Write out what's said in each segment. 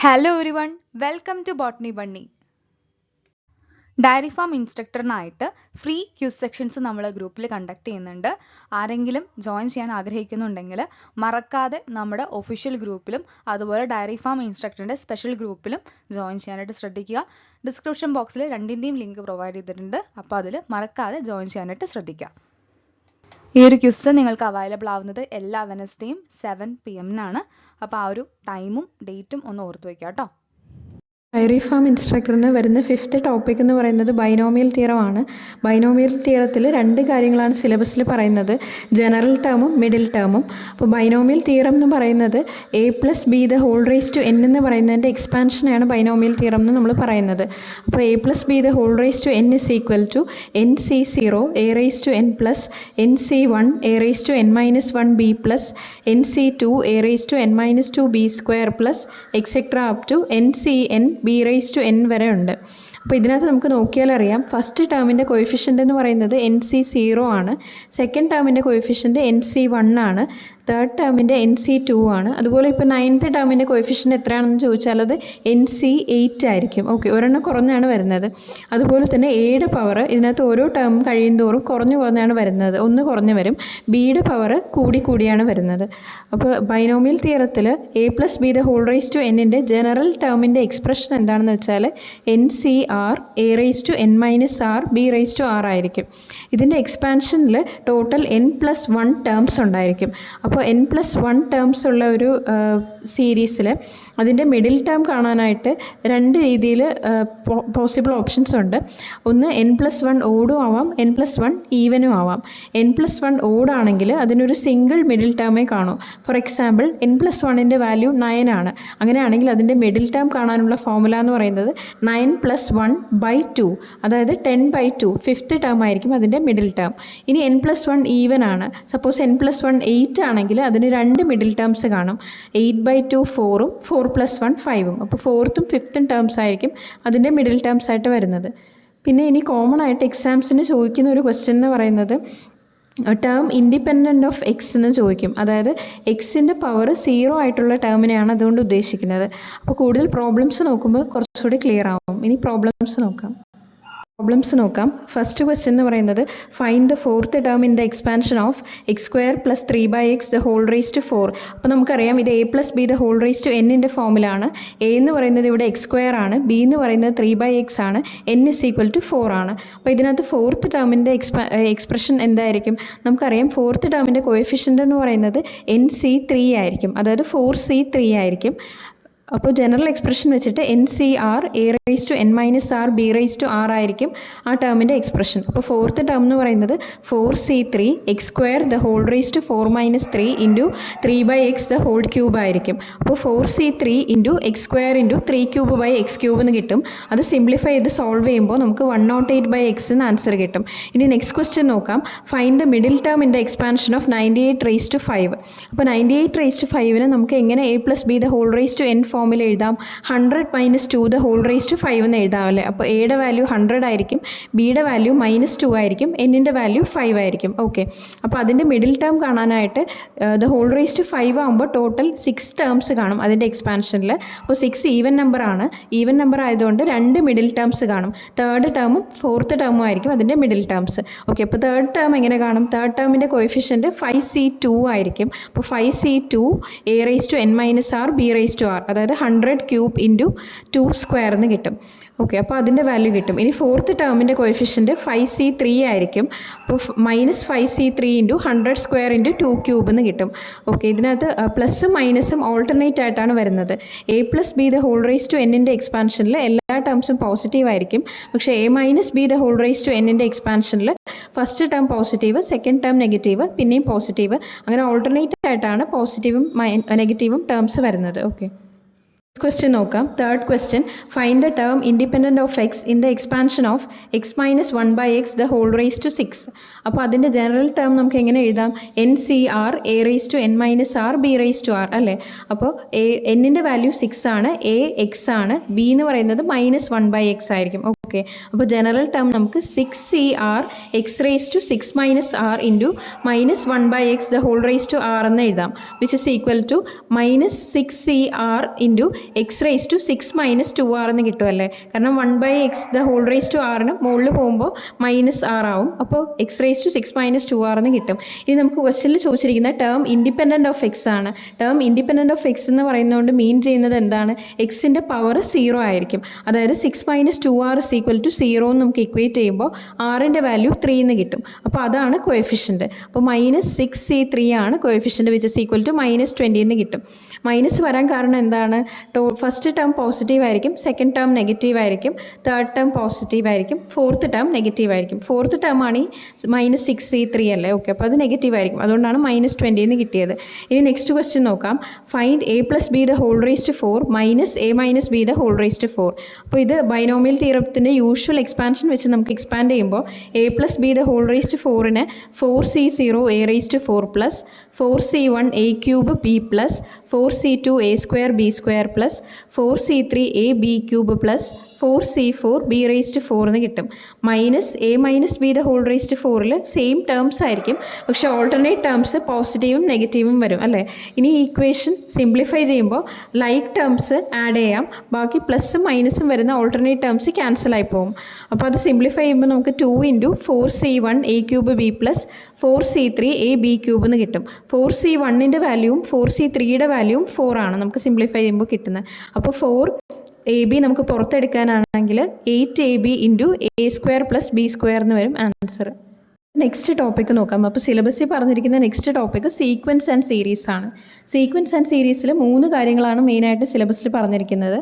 Hello everyone, welcome to Botany Bunny. Dairy farm ഇൻസ്ട്രക്ടറിനായിട്ട് free quiz sections നമ്മൾ ഗ്രൂപ്പിൽ conduct ചെയ്യുന്നുണ്ട്. ആരെങ്കിലും ജോയിൻ ചെയ്യാൻ ആഗ്രഹിക്കുന്നുണ്ടെങ്കിൽ മറക്കാതെ നമ്മുടെ ഒഫീഷ്യൽ ഗ്രൂപ്പിലും അതുപോലെ ഡയറി ഫാം ഇൻസ്ട്രക്ടറിൻ്റെ സ്പെഷ്യൽ ഗ്രൂപ്പിലും ജോയിൻ ചെയ്യാനായിട്ട് ശ്രദ്ധിക്കുക. ഡിസ്ക്രിപ്ഷൻ ബോക്സിൽ രണ്ടിൻ്റെയും ലിങ്ക് പ്രൊവൈഡ് ചെയ്തിട്ടുണ്ട്. അപ്പോൾ അതിൽ മറക്കാതെ ജോയിൻ ചെയ്യാനായിട്ട് ശ്രദ്ധിക്കുക. ഈ ഒരു ക്വിസ് നിങ്ങൾക്ക് അവൈലബിൾ ആവുന്നത് എല്ലാ വെനസ്ഡേയും 7 PM അപ്പോൾ ആ ഒരു ടൈമും ഡേറ്റും ഒന്ന് ഓർത്ത് വയ്ക്കുക കേട്ടോ. ഡയറി ഫാം ഇൻസ്ട്രക്ടറിന് വരുന്ന 5th ടോപ്പിക് എന്ന് പറയുന്നത് ബൈനോമിയൽ തിയറമാണ്. ബൈനോമിയൽ തിയറത്തിൽ 2 കാര്യങ്ങളാണ് സിലബസിൽ പറയുന്നത്, ജനറൽ ടേമും മിഡിൽ ടേമും. അപ്പോൾ ബൈനോമിയൽ തിയറം എന്ന് പറയുന്നത് a+b⁴ എന്ന് പറയുന്നതിൻ്റെ എക്സ്പാൻഷനാണ് ബൈനോമിയൽ തിയറം എന്ന് നമ്മൾ പറയുന്നത്. അപ്പോൾ a+b⁴ is equal to nc0 a⁻n plus nc1 a⁻n-1b plus nc2 a⁻n-2b square plus etc. up to ncn b⁻n വരെ ഉണ്ട്. അപ്പോൾ ഇതിനകത്ത് നമുക്ക് നോക്കിയാൽ അറിയാം, ഫസ്റ്റ് ടേമിൻ്റെ കോഎഫിഷ്യൻ്റ് എന്ന് പറയുന്നത് nc0 ആണ്, സെക്കൻഡ് ടേമിൻ്റെ കോഎഫിഷ്യൻ്റ് nc1 ആണ്, തേർഡ് ടേമിൻ്റെ nc2 ആണ്. അതുപോലെ ഇപ്പോൾ 9th ടേമിൻ്റെ കോഎഫിഷ്യൻ്റ് എത്രയാണെന്ന് ചോദിച്ചാൽ അത് nc8 ആയിരിക്കും. ഓക്കെ, ഒരെണ്ണം കുറഞ്ഞാണ് വരുന്നത്. അതുപോലെ തന്നെ എയുടെ പവർ ഇതിനകത്ത് ഓരോ ടേം കഴിയുന്തോറും കുറഞ്ഞാണ് വരുന്നത്, ഒന്ന് കുറഞ്ഞ് വരും. ബിയുടെ പവർ കൂടിയാണ് വരുന്നത്. അപ്പോൾ ബൈനോമിയൽ തിയറത്തിൽ a+b⁴ ജനറൽ ടേമിൻ്റെ എക്സ്പ്രഷൻ എന്താണെന്ന് വെച്ചാൽ NCR a⁻n-r b⁻r ആയിരിക്കും. ഇതിൻ്റെ എക്സ്പാൻഷനിൽ ടോട്ടൽ n+1 ടേംസ് ഉണ്ടായിരിക്കും. അപ്പോൾ n+1 ടേംസ് ഉള്ള ഒരു സീരീസിൽ അതിൻ്റെ മിഡിൽ ടേം കാണാനായിട്ട് 2 രീതിയിൽ പോസിബിൾ ഓപ്ഷൻസ് ഉണ്ട്. ഒന്ന് n+1 ഓഡും ആവാം, n+1 ഈവനും ആവാം. n+1 ഓഡാണെങ്കിൽ അതിനൊരു സിംഗിൾ മിഡിൽ ടേമേ കാണൂ. ഫോർ എക്സാമ്പിൾ n+1ൻ്റെ വാല്യൂ 9 ആണ്. അങ്ങനെയാണെങ്കിൽ അതിൻ്റെ മിഡിൽ ടേം കാണാനുള്ള ഫോർമുല എന്ന് പറയുന്നത് 9 + 1/2, അതായത് 10/2 5th ടേം ആയിരിക്കും അതിൻ്റെ മിഡിൽ ടേം. ഇനി n+1 ഈവൻ ആണ്. സപ്പോസ് n+1 8 ആണെങ്കിൽ അതിന് 2 മിഡിൽ ടേംസ് കാണും, 8/2 4ഉം 4 + 1 5ഉം. അപ്പോൾ 4th ഉം 5th ടേംസ് ആയിരിക്കും അതിൻ്റെ മിഡിൽ ടേംസ് ആയിട്ട് വരുന്നത്. പിന്നെ ഇനി കോമൺ ആയിട്ട് എക്സാംസിന് ചോദിക്കുന്ന ഒരു ക്വസ്റ്റ്യൻ എന്ന് പറയുന്നത് ടേം ഇൻഡിപെൻഡൻറ്റ് ഓഫ് എക്സ് എന്ന് ചോദിക്കും. അതായത് എക്സിൻ്റെ പവർ 0 ആയിട്ടുള്ള ടേമിനെയാണ് അതുകൊണ്ട് ഉദ്ദേശിക്കുന്നത്. അപ്പോൾ കൂടുതൽ പ്രോബ്ലംസ് നോക്കുമ്പോൾ കുറച്ചുകൂടി ക്ലിയർ ആവും. ഇനി പ്രോബ്ലംസ് നോക്കാം. ഫസ്റ്റ് ക്വസ്റ്റ്യൻ എന്ന് പറയുന്നത് find the 4th term in the expansion of x² + 3/x⁴. അപ്പോൾ നമുക്കറിയാം ഇത് a+b⁴ ഫോമിലാണ്. a എന്ന് പറയുന്നത് ഇവിടെ x² ആണ്, b എന്ന് പറയുന്നത് 3/x ആണ്, n = 4 ആണ്. അപ്പോൾ ഇതിനകത്ത് 4th ടേമിൻ്റെ എക്സ്പ്രഷൻ എന്തായിരിക്കും? നമുക്കറിയാം 4th ടേമിൻ്റെ കോഎഫിഷ്യൻ്റ് എന്ന് പറയുന്നത് nc3 ആയിരിക്കും, അതായത് 4c3 ആയിരിക്കും. അപ്പോൾ ജനറൽ എക്സ്പ്രഷൻ വെച്ചിട്ട് NCR a⁻n-r b⁻r ആയിരിക്കും ആ ടേമിൻ്റെ എക്സ്പ്രഷൻ. അപ്പോൾ 4th ടേം എന്ന് പറയുന്നത് 4c3 x² ⁴ - 3 ഇൻറ്റു 3/x³ ആയിരിക്കും. അപ്പോൾ 4c3 ഇൻറ്റു x² ഇൻറ്റു 3³ എന്ന് കിട്ടും. അത് സിംപ്ലിഫൈ ചെയ്ത് സോൾവ് ചെയ്യുമ്പോൾ നമുക്ക് 108/x എന്ന് ആൻസർ കിട്ടും. ഇനി നെക്സ്റ്റ് ക്വസ്റ്റ്യൻ നോക്കാം. Find the middle term in the expansion of 98⁵. അപ്പോൾ 98⁵ നമുക്ക് എങ്ങനെ a+b⁴ ഫോമിൽ എഴുതാം? 100 - 2⁵ എന്ന് എഴുതാം അല്ലേ? അപ്പോൾ എയുടെ വാല്യൂ 100 ആയിരിക്കും, ബിയുടെ വാല്യൂ -2 ആയിരിക്കും, എന്നിൻ്റെ വാല്യൂ 5 ആയിരിക്കും. ഓക്കെ, അപ്പോൾ അതിൻ്റെ മിഡിൽ ടേം കാണാനായിട്ട് the⁵ ആകുമ്പോൾ ടോട്ടൽ 6 ടേംസ് കാണും അതിൻ്റെ എക്സ്പാൻഷനിൽ. അപ്പോൾ 6 ഈവൻ നമ്പർ ആണ്. ഈവൻ നമ്പർ ആയതുകൊണ്ട് 2 മിഡിൽ ടേംസ് കാണും. 3rd ടേമും 4th ടേമും ആയിരിക്കും അതിൻ്റെ മിഡിൽ ടേംസ്. ഓക്കെ, അപ്പോൾ 3rd ടേം എങ്ങനെ കാണും? 3rd ടേമിൻ്റെ കോഎഫിഷ്യൻ്റ് 5c2 ആയിരിക്കും. അപ്പോൾ 5c2 a⁻n-r b⁻r, അതായത് 100³ ഇൻറ്റു 2² എന്ന് കിട്ടും. ഓക്കെ, അപ്പോൾ അതിൻ്റെ വാല്യൂ കിട്ടും. ഇനി 4th ടേമിൻ്റെ കോഎഫിഷ്യൻ്റ് 5c3 ആയിരിക്കും. അപ്പോൾ -5c3 ഇൻറ്റു 100² ഇൻറ്റു 2³ എന്ന് കിട്ടും. ഓക്കെ, ഇതിനകത്ത് പ്ലസും മൈനസും ഓൾട്ടർനേറ്റ് ആയിട്ടാണ് വരുന്നത്. a+b⁴ എക്സ്പാൻഷനിൽ എല്ലാ ടേംസും പോസിറ്റീവ് ആയിരിക്കും. പക്ഷേ a−b⁴ എക്സ്പാൻഷനിൽ first term positive, second term negative, പിന്നെയും പോസിറ്റീവ്, അങ്ങനെ ഓൾട്ടർനേറ്റ് ആയിട്ടാണ് പോസിറ്റീവും നെഗറ്റീവും ടേംസ് വരുന്നത്. ഓക്കെ, ക്വസ്റ്റ്യൻ നോക്കാം. 3rd question find the term independent of x in the expansion of x−1/x⁴. അപ്പോൾ അതിൻ്റെ ജനറൽ ടേം നമുക്ക് എങ്ങനെ എഴുതാം? NCR a⁻n-r b⁻r അല്ലേ? അപ്പോൾ എന്നിൻ്റെ വാല്യൂ 6 ആണ്, a x ആണ്, b എന്ന് പറയുന്നത് -1/x ആയിരിക്കും. ഓക്കെ, അപ്പോൾ ജനറൽ ടേം നമുക്ക് 6CR x raise to 6 minus r into -1/x the whole raise to r എന്ന് എഴുതാം, which is equal to -6CR into x raise to 6 minus 2r എന്ന് കിട്ടുമല്ലേ. കാരണം 1/x the whole raise to ആറിന് മുകളിൽ പോകുമ്പോൾ -r ആവും, അപ്പോൾ X raise to 6 minus 2r എന്ന് കിട്ടും. ഇനി നമുക്ക് ക്വസ്റ്റ്യനിൽ ചോദിച്ചിരിക്കുന്ന ടേം ഇൻഡിപെൻഡൻറ്റ് ഓഫ് എക്സ് ആണ്. ടേം ഇൻഡിപെൻഡൻറ്റ് ഓഫ് എക്സ് എന്ന് പറയുന്നതുകൊണ്ട് മീൻ ചെയ്യുന്നത് എന്താണ്, എക്സിൻ്റെ പവർ 0 ആയിരിക്കും. അതായത് 6 minus 2r is equal to 0 എന്ന് നമുക്ക് ഇക്വേറ്റ് ചെയ്യുമ്പോൾ ആറിൻ്റെ വാല്യൂ 3 എന്ന് കിട്ടും. അപ്പോൾ അതാണ് കോഎഫിഷ്യൻറ്റ്. അപ്പോൾ -6C3 ആണ് coefficient, which is equal to -20 എന്ന് കിട്ടും. മൈനസ് വരാൻ കാരണം എന്താണ്, ഫസ്റ്റ് ടേം പോസിറ്റീവ് ആയിരിക്കും, സെക്കൻഡ് ടേം നെഗറ്റീവ് ആയിരിക്കും, തേർഡ് ടേം പോസിറ്റീവ് ആയിരിക്കും, ഫോർത്ത് ടേം നെഗറ്റീവ് ആയിരിക്കും. ഫോർത്ത് ടേം ആണ് ഈ -6C3 അല്ലേ. ഓക്കെ, അപ്പോൾ അത് നെഗറ്റീവ് ആയിരിക്കും, അതുകൊണ്ടാണ് -20 എന്ന് കിട്ടിയത്. ഇനി നെക്സ്റ്റ് ക്വസ്റ്റ്യൻ നോക്കാം. Find a + b the whole raise to 4 -a - b the whole raise to 4. അപ്പോൾ ഇത് ബൈനോമിയൽ തിയറത്തിൻ്റെ യൂഷ്വൽ എക്സ്പാൻഷൻ വെച്ച് നമുക്ക് എക്സ്പാൻഡ് ചെയ്യുമ്പോൾ a + b the whole raise to 4നെ 4C0 a raise to 4 plus 4C1 a cube b plus 4C2 a square b square plus 4C3 a b cube plus 4C4 b raise to 4 എന്ന് കിട്ടും. -a - b the whole raise to 4ൽ same terms ആയിരിക്കും, പക്ഷേ alternate terms പോസിറ്റീവും നെഗറ്റീവും വരും അല്ലേ. ഇനി ഈ ഇക്വേഷൻ സിംപ്ലിഫൈ ചെയ്യുമ്പോൾ ലൈക്ക് ടേംസ് ആഡ് ചെയ്യാം, ബാക്കി പ്ലസും മൈനസും വരുന്ന ഓൾട്ടർനേറ്റ് ടേംസ് ക്യാൻസൽ ആയി പോകും. അപ്പോൾ അത് സിംപ്ലിഫൈ ചെയ്യുമ്പോൾ നമുക്ക് 2 × 4C1 a cube b plus 4C3 a b cube എന്ന് കിട്ടും. 4C1ൻ്റെ വാല്യൂവും 4C3യുടെ വാല്യൂവും 4 ആണ് നമുക്ക് സിംപ്ലിഫൈ ചെയ്യുമ്പോൾ കിട്ടുന്നത്. അപ്പോൾ 4AB നമുക്ക് പുറത്തെടുക്കാനാണെങ്കിൽ 8AB ഇൻറ്റു A² + B² എന്ന് വരും ആൻസർ. നെക്സ്റ്റ് ടോപ്പിക്ക് നോക്കാം. അപ്പോൾ സിലബസിൽ പറഞ്ഞിരിക്കുന്ന next topic sequence and series ആണ്. സീക്വൻസ് ആൻഡ് സീരീസിൽ 3 കാര്യങ്ങളാണ് മെയിനായിട്ട് സിലബസിൽ പറഞ്ഞിരിക്കുന്നത്.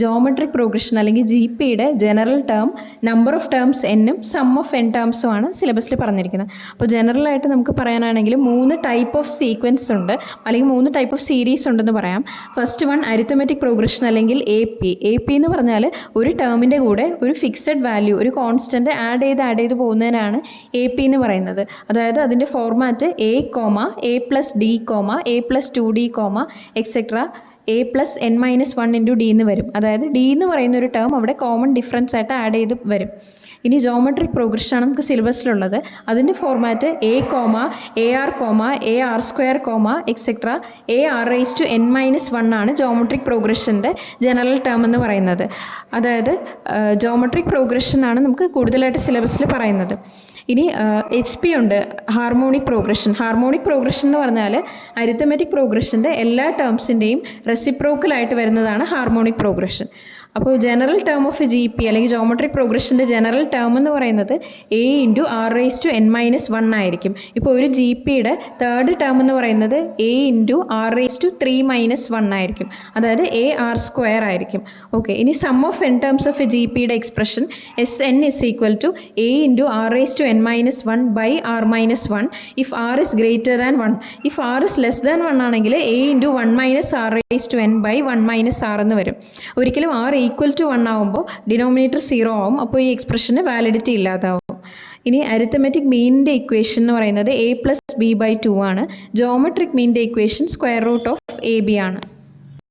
ജോമെട്രിക് പ്രോഗ്രഷൻ അല്ലെങ്കിൽ GPയുടെ general term, number of terms എന്നും സം ഓഫ് n ടേംസും ആണ് സിലബസിൽ പറഞ്ഞിരിക്കുന്നത്. അപ്പോൾ ജനറലായിട്ട് നമുക്ക് പറയാനാണെങ്കിൽ 3 ടൈപ്പ് ഓഫ് സീക്വൻസ് ഉണ്ട്, അല്ലെങ്കിൽ 3 ടൈപ്പ് ഓഫ് സീരീസ് ഉണ്ടെന്ന് പറയാം. ഫസ്റ്റ് വൺ അരിത്തമെറ്റിക് പ്രോഗ്രഷൻ അല്ലെങ്കിൽ AP എന്ന് പറഞ്ഞാൽ ഒരു ടേമിൻ്റെ കൂടെ ഒരു ഫിക്സഡ് വാല്യൂ, ഒരു കോൺസ്റ്റൻറ്റ് ആഡ് ചെയ്ത് പോകുന്നതിനാണ് AP എന്ന് പറയുന്നത്. അതായത് അതിൻ്റെ format A, A + D, A + 2D, etcetera A + n - 1 × D എന്ന് വരും. അതായത് D എന്ന് പറയുന്ന ഒരു ടേം അവിടെ കോമൺ ഡിഫറൻസ് ആയിട്ട് ആഡ് ചെയ്ത് വരും. ഇനി ജോമെട്രിക് പ്രോഗ്രഷനാണ് നമുക്ക് സിലബസിലുള്ളത്. അതിൻ്റെ format A, AR, AR², etcetera AR⁻n - 1 ആണ് ജോമെട്രിക് പ്രോഗ്രഷൻ്റെ ജനറൽ ടേം എന്ന് പറയുന്നത്. അതായത് ജോമെട്രിക് പ്രോഗ്രഷനാണ് നമുക്ക് കൂടുതലായിട്ട് സിലബസിൽ പറയുന്നത്. ഇനി HP ഉണ്ട്, ഹാർമോണിക് പ്രോഗ്രഷൻ. ഹാർമോണിക് പ്രോഗ്രഷൻ എന്ന് പറഞ്ഞാൽ അരിത്തമെറ്റിക് പ്രോഗ്രഷൻ്റെ എല്ലാ ടേംസിൻ്റെയും റെസിപ്രോക്കലായിട്ട് വരുന്നതാണ് ഹാർമോണിക് പ്രോഗ്രഷൻ. അപ്പോൾ ജനറൽ ടേം ഓഫ് GP അല്ലെങ്കിൽ ജോമെട്രിക് പ്രോഗ്രഷൻ്റെ ജനറൽ ടേം എന്ന് പറയുന്നത് A × R⁻n - 1 ആയിരിക്കും. ഇപ്പോൾ ഒരു GPയുടെ തേർഡ് ടേം എന്ന് പറയുന്നത് A × R⁻3 - 1 ആയിരിക്കും, അതായത് AR² ആയിരിക്കും. ഓക്കെ, ഇനി sum of n terms of GPയുടെ expression Sn = A × R⁻n - 1 / R - 1 if R is greater than 1. if R is less than 1 ആണെങ്കിൽ A × 1 - R⁻n / 1 - R എന്ന് വരും. ഒരിക്കലും R = 1 ആകുമ്പോൾ ഡിനോമിനേറ്റർ 0 ആവും, അപ്പോൾ ഈ എക്സ്പ്രഷന് വാലിഡിറ്റി ഇല്ലാതാവും. ഇനി അരിത്തമെറ്റിക് മീനിൻ്റെ ഇക്വേഷൻ എന്ന് പറയുന്നത് A + B/2 ആണ്. ജോമെട്രിക് മീനിൻ്റെ ഇക്വേഷൻ √AB ആണ്.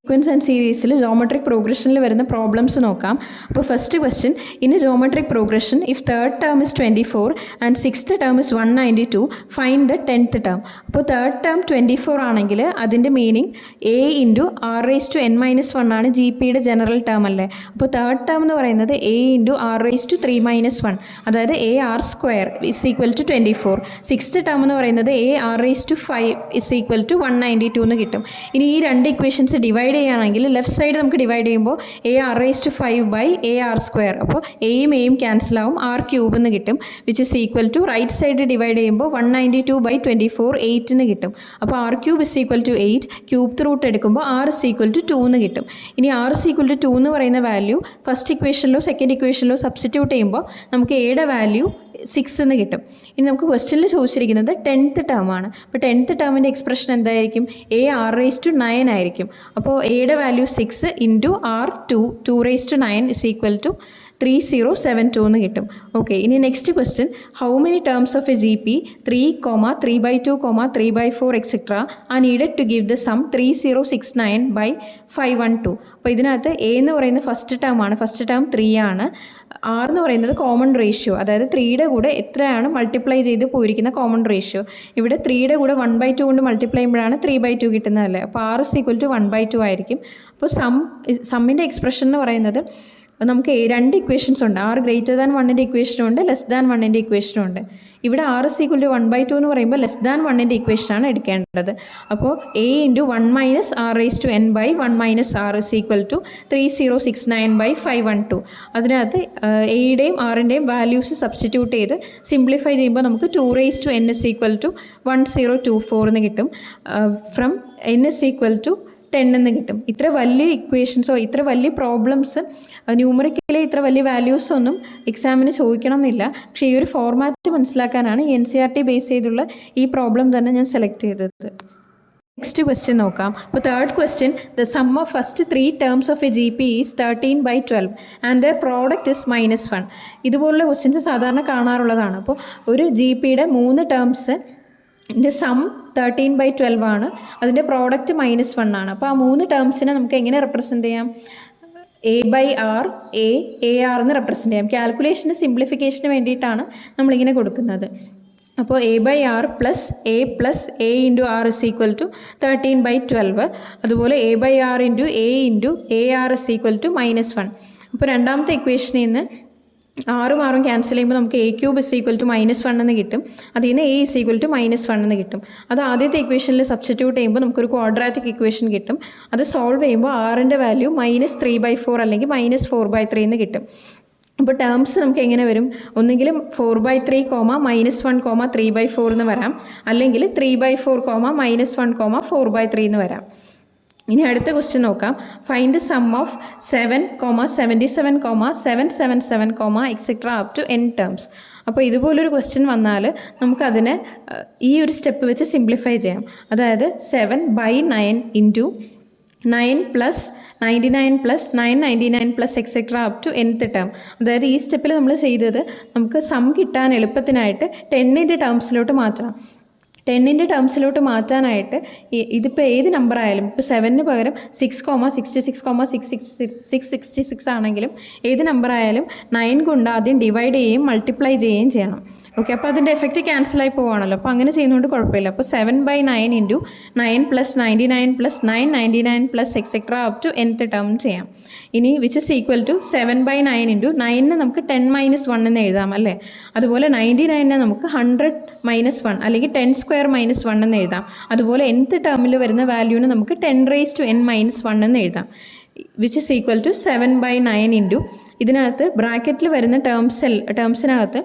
സീക്വൻസ് ആൻഡ് സീരീസിൽ ജോമെട്രിക് പ്രോഗ്രഷനിൽ വരുന്ന പ്രോബ്ലംസ് നോക്കാം. അപ്പോൾ first question, in geometric progression if third term is 24 and sixth term is 192 find the 10th term. അപ്പോൾ തേർഡ് ടേം 24 ആണെങ്കിൽ അതിൻ്റെ മീനിങ് A × R⁻n - 1 ആണ് GPയുടെ ജനറൽ ടേം അല്ലേ. അപ്പോൾ തേർഡ് ടേം എന്ന് പറയുന്നത് A × R⁻3 - 1, അതായത് AR² = 24. സിക്സ്ത് ടേം എന്ന് പറയുന്നത് AR⁵ = 192 എന്ന് കിട്ടും. ഇനി ഈ രണ്ട് ഇക്വേഷൻസ് ഡിവൈഡ് ചെയ്യുകയാണെങ്കിൽ ലെഫ്റ്റ് സൈഡ് നമുക്ക് ഡിവൈഡ് ചെയ്യുമ്പോൾ AR⁵ AR², അപ്പോൾ എയും എയും ക്യാൻസൽ ആവും, R³ എന്ന് കിട്ടും, which is equal to right side divide ചെയ്യുമ്പോൾ 192/24 8 എന്ന് കിട്ടും. അപ്പോൾ R³ = 8, ക്യൂബ്ത്ത് റൂട്ട് എടുക്കുമ്പോൾ R = 2 എന്ന് കിട്ടും. ഇനി R = 2 എന്ന് പറയുന്ന വാല്യൂ ഫസ്റ്റ് ഇക്വേഷനിലോ സെക്കൻഡ് ഇക്വേഷനിലോ സബ്സ്റ്റിറ്റ്യൂട്ട് ചെയ്യുമ്പോൾ നമുക്ക് എയുടെ വാല്യൂ 6 എന്ന് കിട്ടും. ഇനി നമുക്ക് ക്വസ്റ്റ്യനിൽ ചോദിച്ചിരിക്കുന്നത് 10th ടേം ആണ്. അപ്പോൾ 10th ടേമിൻ്റെ എക്സ്പ്രഷൻ എന്തായിരിക്കും, AR⁹ ആയിരിക്കും. അപ്പോൾ എയുടെ value 6 × R2 2⁹ is equal to 3072 എന്ന് കിട്ടും. ഓക്കെ, ഇനി next question, how many terms of a G P 3, 3/2, 3/4 etcetera are needed to give the sum 3069/512. അപ്പോൾ ഇതിനകത്ത് എ എന്ന് പറയുന്നത് ഫസ്റ്റ് ടേം ആണ്, ഫസ്റ്റ് ടേം 3 ആണ്. ആർ എന്ന് പറയുന്നത് കോമൺ റേഷ്യോ, അതായത് 3യുടെ കൂടെ എത്രയാണ് മൾട്ടിപ്ലൈ ചെയ്ത് പോയിരിക്കുന്ന കോമൺ റേഷ്യോ. ഇവിടെ 3യുടെ കൂടെ 1/2 കൊണ്ട് മൾട്ടിപ്ലൈ ചെയ്യുമ്പോഴാണ് 3/2 കിട്ടുന്നതല്ലേ. അപ്പോൾ ആർ ഇസ് ഈക്വൽ ടു 1/2 ആയിരിക്കും. അപ്പോൾ സമ്മിൻ്റെ എക്സ്പ്രഷൻ എന്ന് പറയുന്നത് നമുക്ക് രണ്ട് ഇക്വേഷൻസ് ഉണ്ട്. ആർ ഗ്രേറ്റർ ദാൻ 1ൻ്റെ ഇക്വേഷനും ഉണ്ട്, ലെസ് ദാൻ 1ൻ്റെ ഇക്വേഷനും ഉണ്ട്. ഇവിടെ ആർ ഇസ് ഈക്വൽ ടു 1/2 എന്ന് പറയുമ്പോൾ ലെസ് ദാൻ 1ൻ്റെ ഇക്വേഷനാണ് എടുക്കേണ്ടത്. അപ്പോൾ a into 1 minus r raise to n by 1 minus r is equal to 3069/512. അതിനകത്ത് എയുടെയും ആറിൻ്റെയും വാല്യൂസ് സബ്സ്റ്റിറ്റ്യൂട്ട് ചെയ്ത് സിംപ്ലിഫൈ ചെയ്യുമ്പോൾ നമുക്ക് 2 raise to n is equal to 1024 എന്ന് കിട്ടും. From n is equal to 10 എന്ന് കിട്ടും. ഇത്ര വലിയ ഇക്വേഷൻസോ ഇത്ര വലിയ പ്രോബ്ലംസ് ന്യൂമറിക്കലി ഇത്ര വലിയ വാല്യൂസ് ഒന്നും എക്സാമിന് ചോദിക്കണം എന്നില്ല. പക്ഷേ ഈ ഒരു ഫോർമാറ്റ് മനസ്സിലാക്കാനാണ് ഈ NCERT ബേസ് ചെയ്തുള്ള ഈ പ്രോബ്ലം തന്നെ ഞാൻ സെലക്ട് ചെയ്തത്. നെക്സ്റ്റ് ക്വസ്റ്റ്യൻ നോക്കാം. അപ്പോൾ third question, the sum of first 3 terms of a G P is 13/12 and the product is -1. ഇതുപോലുള്ള ക്വസ്റ്റ്യൻസ് സാധാരണ കാണാറുള്ളതാണ്. അപ്പോൾ ഒരു ജി പിയുടെ 3 ടേംസ് ഇതിൻ്റെ സം 13/12 ആണ്, അതിൻ്റെ പ്രോഡക്റ്റ് -1 ആണ്. അപ്പോൾ ആ 3 ടേംസിനെ നമുക്ക് എങ്ങനെ റെപ്രസെൻ്റ് ചെയ്യാം? A/R, AR എന്ന് റെപ്രസെൻ്റ് ചെയ്യാം. കാൽക്കുലേഷന് സിംപ്ലിഫിക്കേഷന് വേണ്ടിയിട്ടാണ് നമ്മളിങ്ങനെ കൊടുക്കുന്നത്. അപ്പോൾ A/R plus A into r is equal to 13/12. അതുപോലെ A/R into AR is equal to -1. അപ്പോൾ രണ്ടാമത്തെ ഇക്വേഷനിൽ നിന്ന് 6ഉം 6ഉം ക്യാൻസൽ ചെയ്യുമ്പോൾ നമുക്ക് A³ ഇസ് ഈക്വൽ ടു -1 എന്ന് കിട്ടും. അതിൽ നിന്ന് A ഇസ് ഈക്വൽ ടു -1 എന്ന് കിട്ടും. അത് ആദ്യത്തെ ഇക്വേഷനിൽ സബ്സ്റ്റിറ്റ്യൂട്ട് ചെയ്യുമ്പോൾ നമുക്കൊരു ക്വാഡ്രാറ്റിക് ഇക്വേഷൻ കിട്ടും. അത് സോൾവ് ചെയ്യുമ്പോൾ ആറിൻ്റെ വാല്യൂ -3/4 അല്ലെങ്കിൽ -4/3 എന്ന് കിട്ടും. അപ്പോൾ ടേംസ് നമുക്ക് എങ്ങനെ വരും? ഒന്നുകിൽ 4/3, -1, 3/4 എന്ന് വരാം, അല്ലെങ്കിൽ 3/4, -1, 4/3 എന്ന് വരാം. ഇനി അടുത്ത ക്വസ്റ്റ്യൻ നോക്കാം. Find the sum of 7, 77, 777, etcetera up to n terms. അപ്പോൾ ഇതുപോലൊരു ക്വസ്റ്റ്യൻ വന്നാൽ നമുക്കതിനെ ഈ ഒരു സ്റ്റെപ്പ് വെച്ച് സിംപ്ലിഫൈ ചെയ്യാം. അതായത് 7/9 into 9 plus 99 plus 999 plus etcetera up to nth term. അതായത് ഈ സ്റ്റെപ്പിൽ നമ്മൾ ചെയ്തത് നമുക്ക് സം കിട്ടാൻ എളുപ്പത്തിനായിട്ട് 10ൻ്റെ ടേംസിലോട്ട് മാറ്റണം. 10ൻ്റെ ടേംസിലോട്ട് മാറ്റാനായിട്ട് ഇതിപ്പോൾ ഏത് നമ്പർ ആയാലും, ഇപ്പോൾ 7ന് പകരം 6,66,666 ആണെങ്കിലും ഏത് നമ്പർ ആയാലും 9 കൊണ്ട് ആദ്യം ഡിവൈഡ് ചെയ്യുകയും മൾട്ടിപ്ലൈ ചെയ്യുകയും ചെയ്യണം. ഓക്കെ, അപ്പോൾ അതിൻ്റെ എഫക്റ്റ് ക്യാൻസലായി പോവുകയാണല്ലോ. അപ്പോൾ അങ്ങനെ ചെയ്യുന്നതുകൊണ്ട് കുഴപ്പമില്ല. അപ്പോൾ 7/9 into 9 plus 99 plus 999 plus etcetera up to nth term ചെയ്യാം. ഇനി which is equal to 7/9 into 9നെ നമുക്ക് 10 - 1 എന്ന് എഴുതാം അല്ലേ. അതുപോലെ 99നെ നമുക്ക് 100 - 1 അല്ലെങ്കിൽ 10² - 1 എന്ന് എഴുതാം. അതുപോലെ nth ടേമിൽ വരുന്ന വാല്യൂവിന് നമുക്ക് 10 റേസ് ടു n - 1 എന്ന് എഴുതാം. Which is equal to 7/9 into ഇതിനകത്ത് ബ്രാക്കറ്റിൽ വരുന്ന ടേംസിനകത്ത്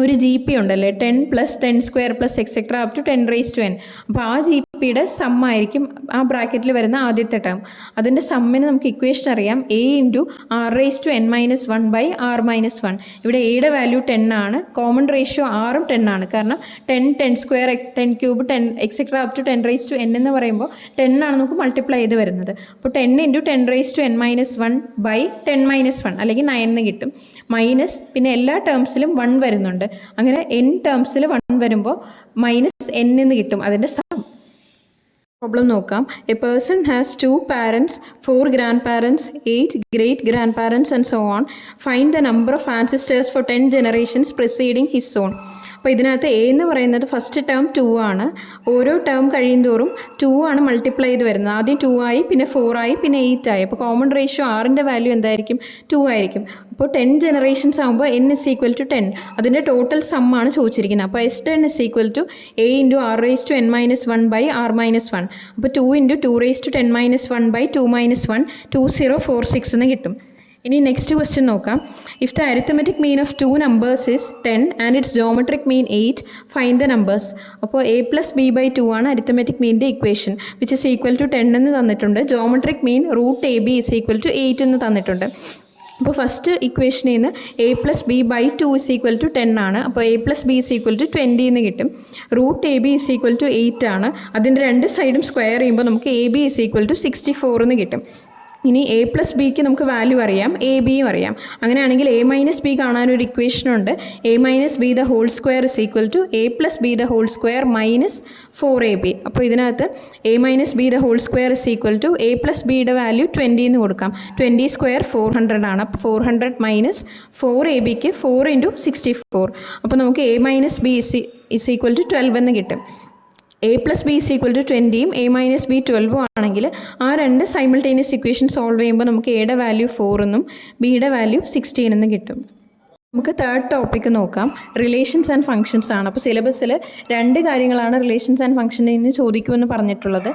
ഒരു ജി പി ഉണ്ടല്ലേ, 10 plus 10² plus etcetera up to 10 raise to n. അപ്പോൾ ആ ജി പിയുടെ സം ആയിരിക്കും ആ ബ്രാക്കറ്റിൽ വരുന്ന ആദ്യത്തെ ടേം. അതിൻ്റെ സമ്മിന് നമുക്ക് ഇക്വേഷൻ അറിയാം, A into r raise to n - 1/r - 1. ഇവിടെ എയുടെ വാല്യൂ 10 ആണ്, കോമൺ റേഷ്യോ ആറും 10 ആണ്. കാരണം 10, 10², 10³ 10 etcetera up to 10 raise to n എന്ന് പറയുമ്പോൾ 10 ആണ് നമുക്ക് മൾട്ടിപ്ലൈ ചെയ്ത് വരുന്നത്. അപ്പോൾ 10 ഇൻറ്റു 10 റേസ് ടു n - 1/10 - 1 അല്ലെങ്കിൽ 9 എന്ന് കിട്ടും. മൈനസ് പിന്നെ എല്ലാ ടേംസിലും 1 വരുന്നുണ്ട്. അങ്ങനെ n ടേംസിൽ 1 വരുമ്പോൾ -n എന്ന് കിട്ടും അതിൻ്റെ സം. പ്രോബ്ലം നോക്കാം. A person has 2 parents, 4 grandparents, 8 great grandparents and so on. Find the number of ancestors for 10 generations preceding his own. അപ്പോൾ ഇതിനകത്ത് എ എന്ന് പറയുന്നത് ഫസ്റ്റ് ടേം 2 ആണ്. ഓരോ ടേം കഴിയുന്തോറും 2 ആണ് മൾട്ടിപ്ലൈ ചെയ്ത് വരുന്നത്. ആദ്യം 2 ആയി, പിന്നെ 4 ആയി, പിന്നെ 8 ആയി. അപ്പോൾ കോമൺ റേഷ്യോ ആറിൻ്റെ വാല്യൂ എന്തായിരിക്കും? 2 ആയിരിക്കും. അപ്പോൾ 10 ജനറേഷൻസ് ആകുമ്പോൾ n ഇസ് ഈക്വൽ ടു 10. അതിൻ്റെ ടോട്ടൽ സം ആണ് ചോദിച്ചിരിക്കുന്നത്. അപ്പോൾ S10 is equal to A into r raise to n - 1/r - 1. അപ്പോൾ 2 ഇൻറ്റു 2 റേസ് ടു 10 - 1/2 - 1 2046 എന്ന് കിട്ടും. ഇനി നെക്സ്റ്റ് ക്വസ്റ്റ്യൻ നോക്കാം. If the arithmetic mean of 2 numbers is 10 and it's geometric mean 8, find the numbers. അപ്പോൾ A + B/2 ആണ് arithmetic മീൻ്റെ equation, which is equal to 10 എന്ന് തന്നിട്ടുണ്ട്. Geometric mean √AB is equal to 8 എന്ന് തന്നിട്ടുണ്ട്. അപ്പോൾ ഫസ്റ്റ് ഇക്വേഷനിൽ നിന്ന് A + B/2 is equal to 10 ആണ്. അപ്പോൾ A + B is equal to 20 എന്ന് കിട്ടും. √AB ഇസ് ഈക്വൽ ടു 8 ആണ്. അതിൻ്റെ രണ്ട് സൈഡും സ്ക്വയർ ചെയ്യുമ്പോൾ നമുക്ക് AB ഇസ് ഈക്വൽ ടു 64 എന്ന് കിട്ടും. ഇനി എ പ്ലസ് ബിക്ക് നമുക്ക് വാല്യൂ അറിയാം, എ ബിയും അറിയാം. അങ്ങനെയാണെങ്കിൽ എ മൈനസ് ബി കാണാനൊരു ഇക്വേഷനുണ്ട്. A minus B the whole square is equal to A plus B the whole square minus 4ab. അപ്പോൾ ഇതിനകത്ത് A minus B the whole square is equal to A plus ബിയുടെ value 20 എന്ന് കൊടുക്കാം. 20 square 400 ആണ്. അപ്പോൾ 400 minus 4ab 4 × 64. അപ്പോൾ നമുക്ക് A minus B is equal to 12 എന്ന് കിട്ടും. A plus B is equal to 20യും എ മൈനസ് ബി 12ഉം ആണെങ്കിൽ ആ രണ്ട് സൈമിൾട്ടേനിയസ് ഇക്വേഷൻ സോൾവ് ചെയ്യുമ്പോൾ നമുക്ക് എയുടെ വാല്യൂ 4 എന്നും ബിയുടെ വാല്യൂ 16 എന്നും കിട്ടും. നമുക്ക് തേർഡ് ടോപ്പിക്ക് നോക്കാം. റിലേഷൻസ് ആൻഡ് ഫങ്ഷൻസ് ആണ്. അപ്പോൾ സിലബസിൽ രണ്ട് കാര്യങ്ങളാണ് റിലേഷൻസ് ആൻഡ് ഫങ്ഷനിൽ നിന്ന് ചോദിക്കുമെന്ന് പറഞ്ഞിട്ടുള്ളത്,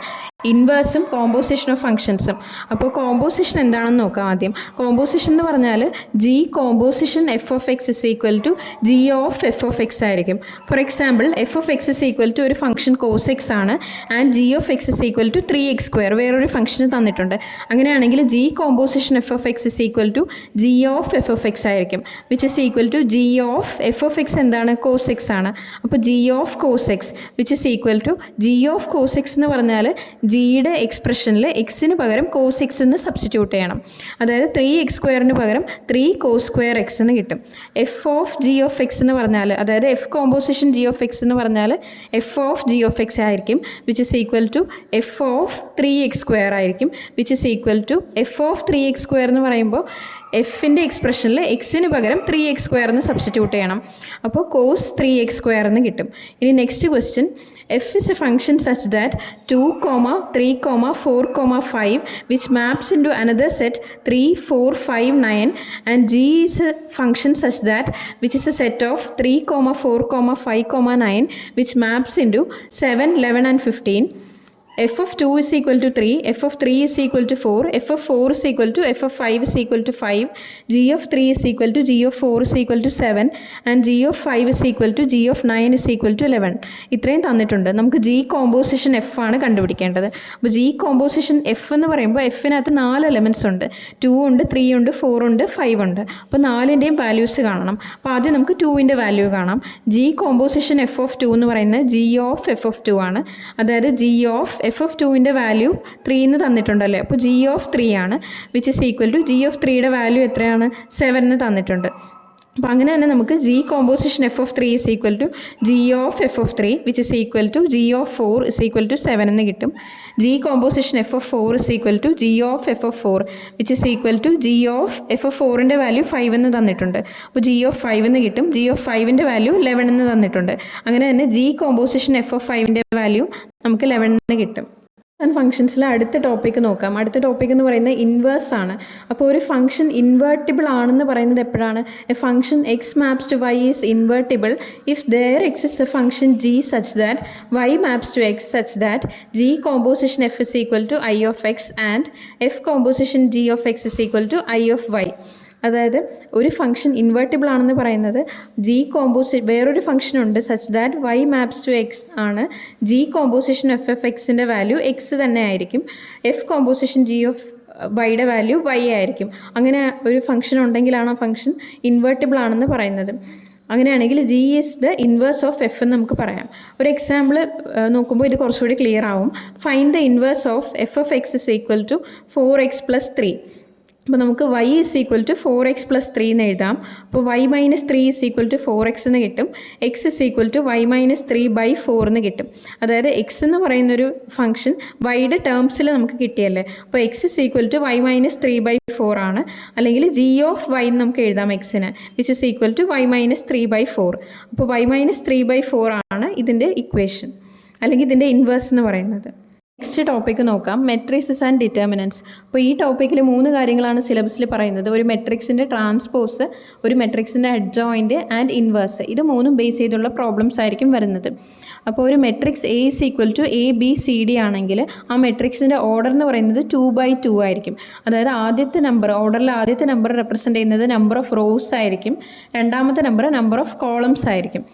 ഇൻവേഴ്സും കോമ്പോസിഷൻ ഓഫ് ഫങ്ഷൻസും. അപ്പോൾ കോമ്പോസിഷൻ എന്താണെന്ന് നോക്കാം ആദ്യം. കോമ്പോസിഷൻ എന്ന് പറഞ്ഞാൽ G composition F of X is equal to G of F of X ആയിരിക്കും. For example F of X is equal to ഒരു ഫംഗ്ഷൻ കോസ് എക്സ് ആണ് and G of X is equal to 3x² വേറൊരു ഫംഗ്ഷന് തന്നിട്ടുണ്ട്. അങ്ങനെയാണെങ്കിൽ G composition F of X is equal to G of F of X ആയിരിക്കും, which is equal to G of F of X എന്താണ്, cos X ആണ്. അപ്പോൾ G of cos x which is equal to G of cos x എന്ന് പറഞ്ഞാൽ ജിയുടെ എക്സ്പ്രഷനിൽ എക്സിന് പകരം കോസ് എക്സ് എന്ന് സബ്സ്റ്റിറ്റ്യൂട്ട് ചെയ്യണം. അതായത് 3x² പകരം 3cos² x എന്ന് കിട്ടും. F of G of X എന്ന് പറഞ്ഞാൽ അതായത് F composition G of X എന്ന് പറഞ്ഞാൽ F of G of X ആയിരിക്കും, which is equal to F of 3x² ആയിരിക്കും, which is equal to F of 3x² എന്ന് പറയുമ്പോൾ എഫിൻ്റെ എക്സ്പ്രഷനിൽ എക്സിന് പകരം 3x² എന്ന് സബ്സ്റ്റിറ്റ്യൂട്ട് ചെയ്യണം. അപ്പോൾ കോസ് 3x² എന്ന് കിട്ടും. ഇനി next question, f is a function such that 2, 3, 4, 5 which maps into another set 3, 4, 5, 9 and g is a function such that which is a set of 3, 4, 5, 9 which maps into 7, 11 and 15. f of 2 is equal to 3, f of 3 is equal to 4, f of 4 is equal to f of 5 is equal to 5, g of 3 is equal to g of 4 is equal to 7 and g of 5 is equal to g of 9 is equal to 11. ഇത്രയും തന്നിട്ടുണ്ട്. നമുക്ക് G composition F ആണ് കണ്ടുപിടിക്കേണ്ടത്. അപ്പോൾ G composition F എന്ന് പറയുമ്പോൾ എഫിനകത്ത് 4 elements ഉണ്ട്. 2 ഉണ്ട്, 3 ഉണ്ട്, 4 ഉണ്ട്, 5 ഉണ്ട്. അപ്പോൾ 4ൻ്റെയും വാല്യൂസ് കാണണം. അപ്പോൾ ആദ്യം നമുക്ക് 2ൻ്റെ വാല്യൂ കാണാം. ജി കോമ്പോസിഷൻ എഫ് ഓഫ് 2 എന്ന് പറയുന്നത് ജി ഓഫ് എഫ് ഓഫ് 2 ആണ്. അതായത് ജി ഓഫ് എഫ് ഓഫ് 2ൻ്റെ വാല്യൂ 3 എന്ന് തന്നിട്ടുണ്ടല്ലേ, അപ്പോൾ ജി ഓഫ് 3 ആണ്, which is equal to G of 3യുടെ വാല്യൂ എത്രയാണ്, 7 എന്ന് തന്നിട്ടുണ്ട്. അപ്പോൾ അങ്ങനെ തന്നെ നമുക്ക് G composition F of 3 is equal to G of F of 3 which is equal to G of 4 is equal to 7 എന്ന് കിട്ടും. G composition F of 4 is equal to G of F of 4 which is equal to G of F of 4ൻ്റെ value 5 എന്ന് തന്നിട്ടുണ്ട്. അപ്പോൾ G of 5 എന്ന് കിട്ടും. G of 5ൻ്റെ value 11 എന്ന് തന്നിട്ടുണ്ട്. അങ്ങനെ തന്നെ ജി കോമ്പോസിഷൻ എഫ് ഓഫ് 5ൻ്റെ വാല്യൂ നമുക്ക് 11 എന്ന് കിട്ടും. ആൻഡ് ഫംഗ്ഷൻസിലെ അടുത്ത ടോപ്പിക്ക് നോക്കാം. അടുത്ത ടോപ്പിക് എന്ന് പറയുന്നത് ഇൻവേഴ്സ് ആണ്. അപ്പോൾ ഒരു ഫംഗ്ഷൻ ഇൻവേർട്ടിബിൾ ആണെന്ന് പറയുന്നത് എപ്പോഴാണ്, a function x maps to y is invertible if there x is a function g such that Y maps to x such that g composition f is equal to I of x and f composition G of X is equal to I of y. അതായത് ഒരു function invertible ആണെന്ന് പറയുന്നത് G വേറൊരു function ഉണ്ട് such that Y maps to X ആണ്. G composition F F എക്സിൻ്റെ value X തന്നെ ആയിരിക്കും. എഫ് കോമ്പോസിഷൻ ജി ഓഫ് വൈയുടെ വാല്യൂ വൈ ആയിരിക്കും. അങ്ങനെ ഒരു ഫംഗ്ഷൻ ഉണ്ടെങ്കിലാണ് ആ ഫംഗ്ഷൻ ഇൻവേർട്ടിബിൾ ആണെന്ന് പറയുന്നത്. അങ്ങനെയാണെങ്കിൽ G is the inverse of F എന്ന് നമുക്ക് പറയാം. ഒരു എക്സാമ്പിൾ നോക്കുമ്പോൾ ഇത് കുറച്ചുകൂടി ക്ലിയർ ആവും. Find the inverse of F of X is equal to 4x + 3. അപ്പോൾ നമുക്ക് y is equal to 4x + 3 എന്ന് എഴുതാം. അപ്പോൾ y - 3 is equal to 4x എന്ന് കിട്ടും. x is equal to y - 3/4 എന്ന് കിട്ടും. അതായത് x എന്ന് പറയുന്നൊരു ഫംഗ്ഷൻ വൈയുടെ ടേംസിൽ നമുക്ക് കിട്ടിയല്ലേ. അപ്പോൾ x is equal to y - 3/4 ആണ്. അല്ലെങ്കിൽ g ഓഫ് y എന്ന് നമുക്ക് എഴുതാം എക്സിന്, which is equal to y - 3/4. അപ്പോൾ y - 3/4 ആണ് ഇതിൻ്റെ ഇക്വേഷൻ അല്ലെങ്കിൽ ഇതിൻ്റെ ഇൻവേഴ്സ് എന്ന് പറയുന്നത്. നെക്സ്റ്റ് ടോപ്പിക്ക് നോക്കാം, മെട്രിക്സസ് ആൻഡ് ഡിറ്റർമിനൻറ്റ്സ്. അപ്പോൾ ഈ ടോപ്പിക്കിൽ 3 കാര്യങ്ങളാണ് സിലബസിൽ പറയുന്നത്. ഒരു മെട്രിക്സിൻ്റെ ട്രാൻസ്പോസ്, ഒരു മെട്രിക്സിൻ്റെ അഡ്ജോയിൻറ്റ് ആൻഡ് ഇൻവേഴ്സ്. ഇത് 3ഉം ബേസ് ചെയ്തുള്ള പ്രോബ്ലംസ് ആയിരിക്കും വരുന്നത്. അപ്പോൾ ഒരു matrix a is equal to a b c d ആണെങ്കിൽ ആ മെട്രിക്സിൻ്റെ ഓർഡർ എന്ന് പറയുന്നത് 2/2 ആയിരിക്കും. അതായത് ആദ്യത്തെ നമ്പർ, ഓർഡറിൽ ആദ്യത്തെ നമ്പർ റെപ്രസെൻ്റ് ചെയ്യുന്നത് നമ്പർ ഓഫ് റോസ് ആയിരിക്കും, രണ്ടാമത്തെ നമ്പർ ഓഫ് കോളംസ് ആയിരിക്കും.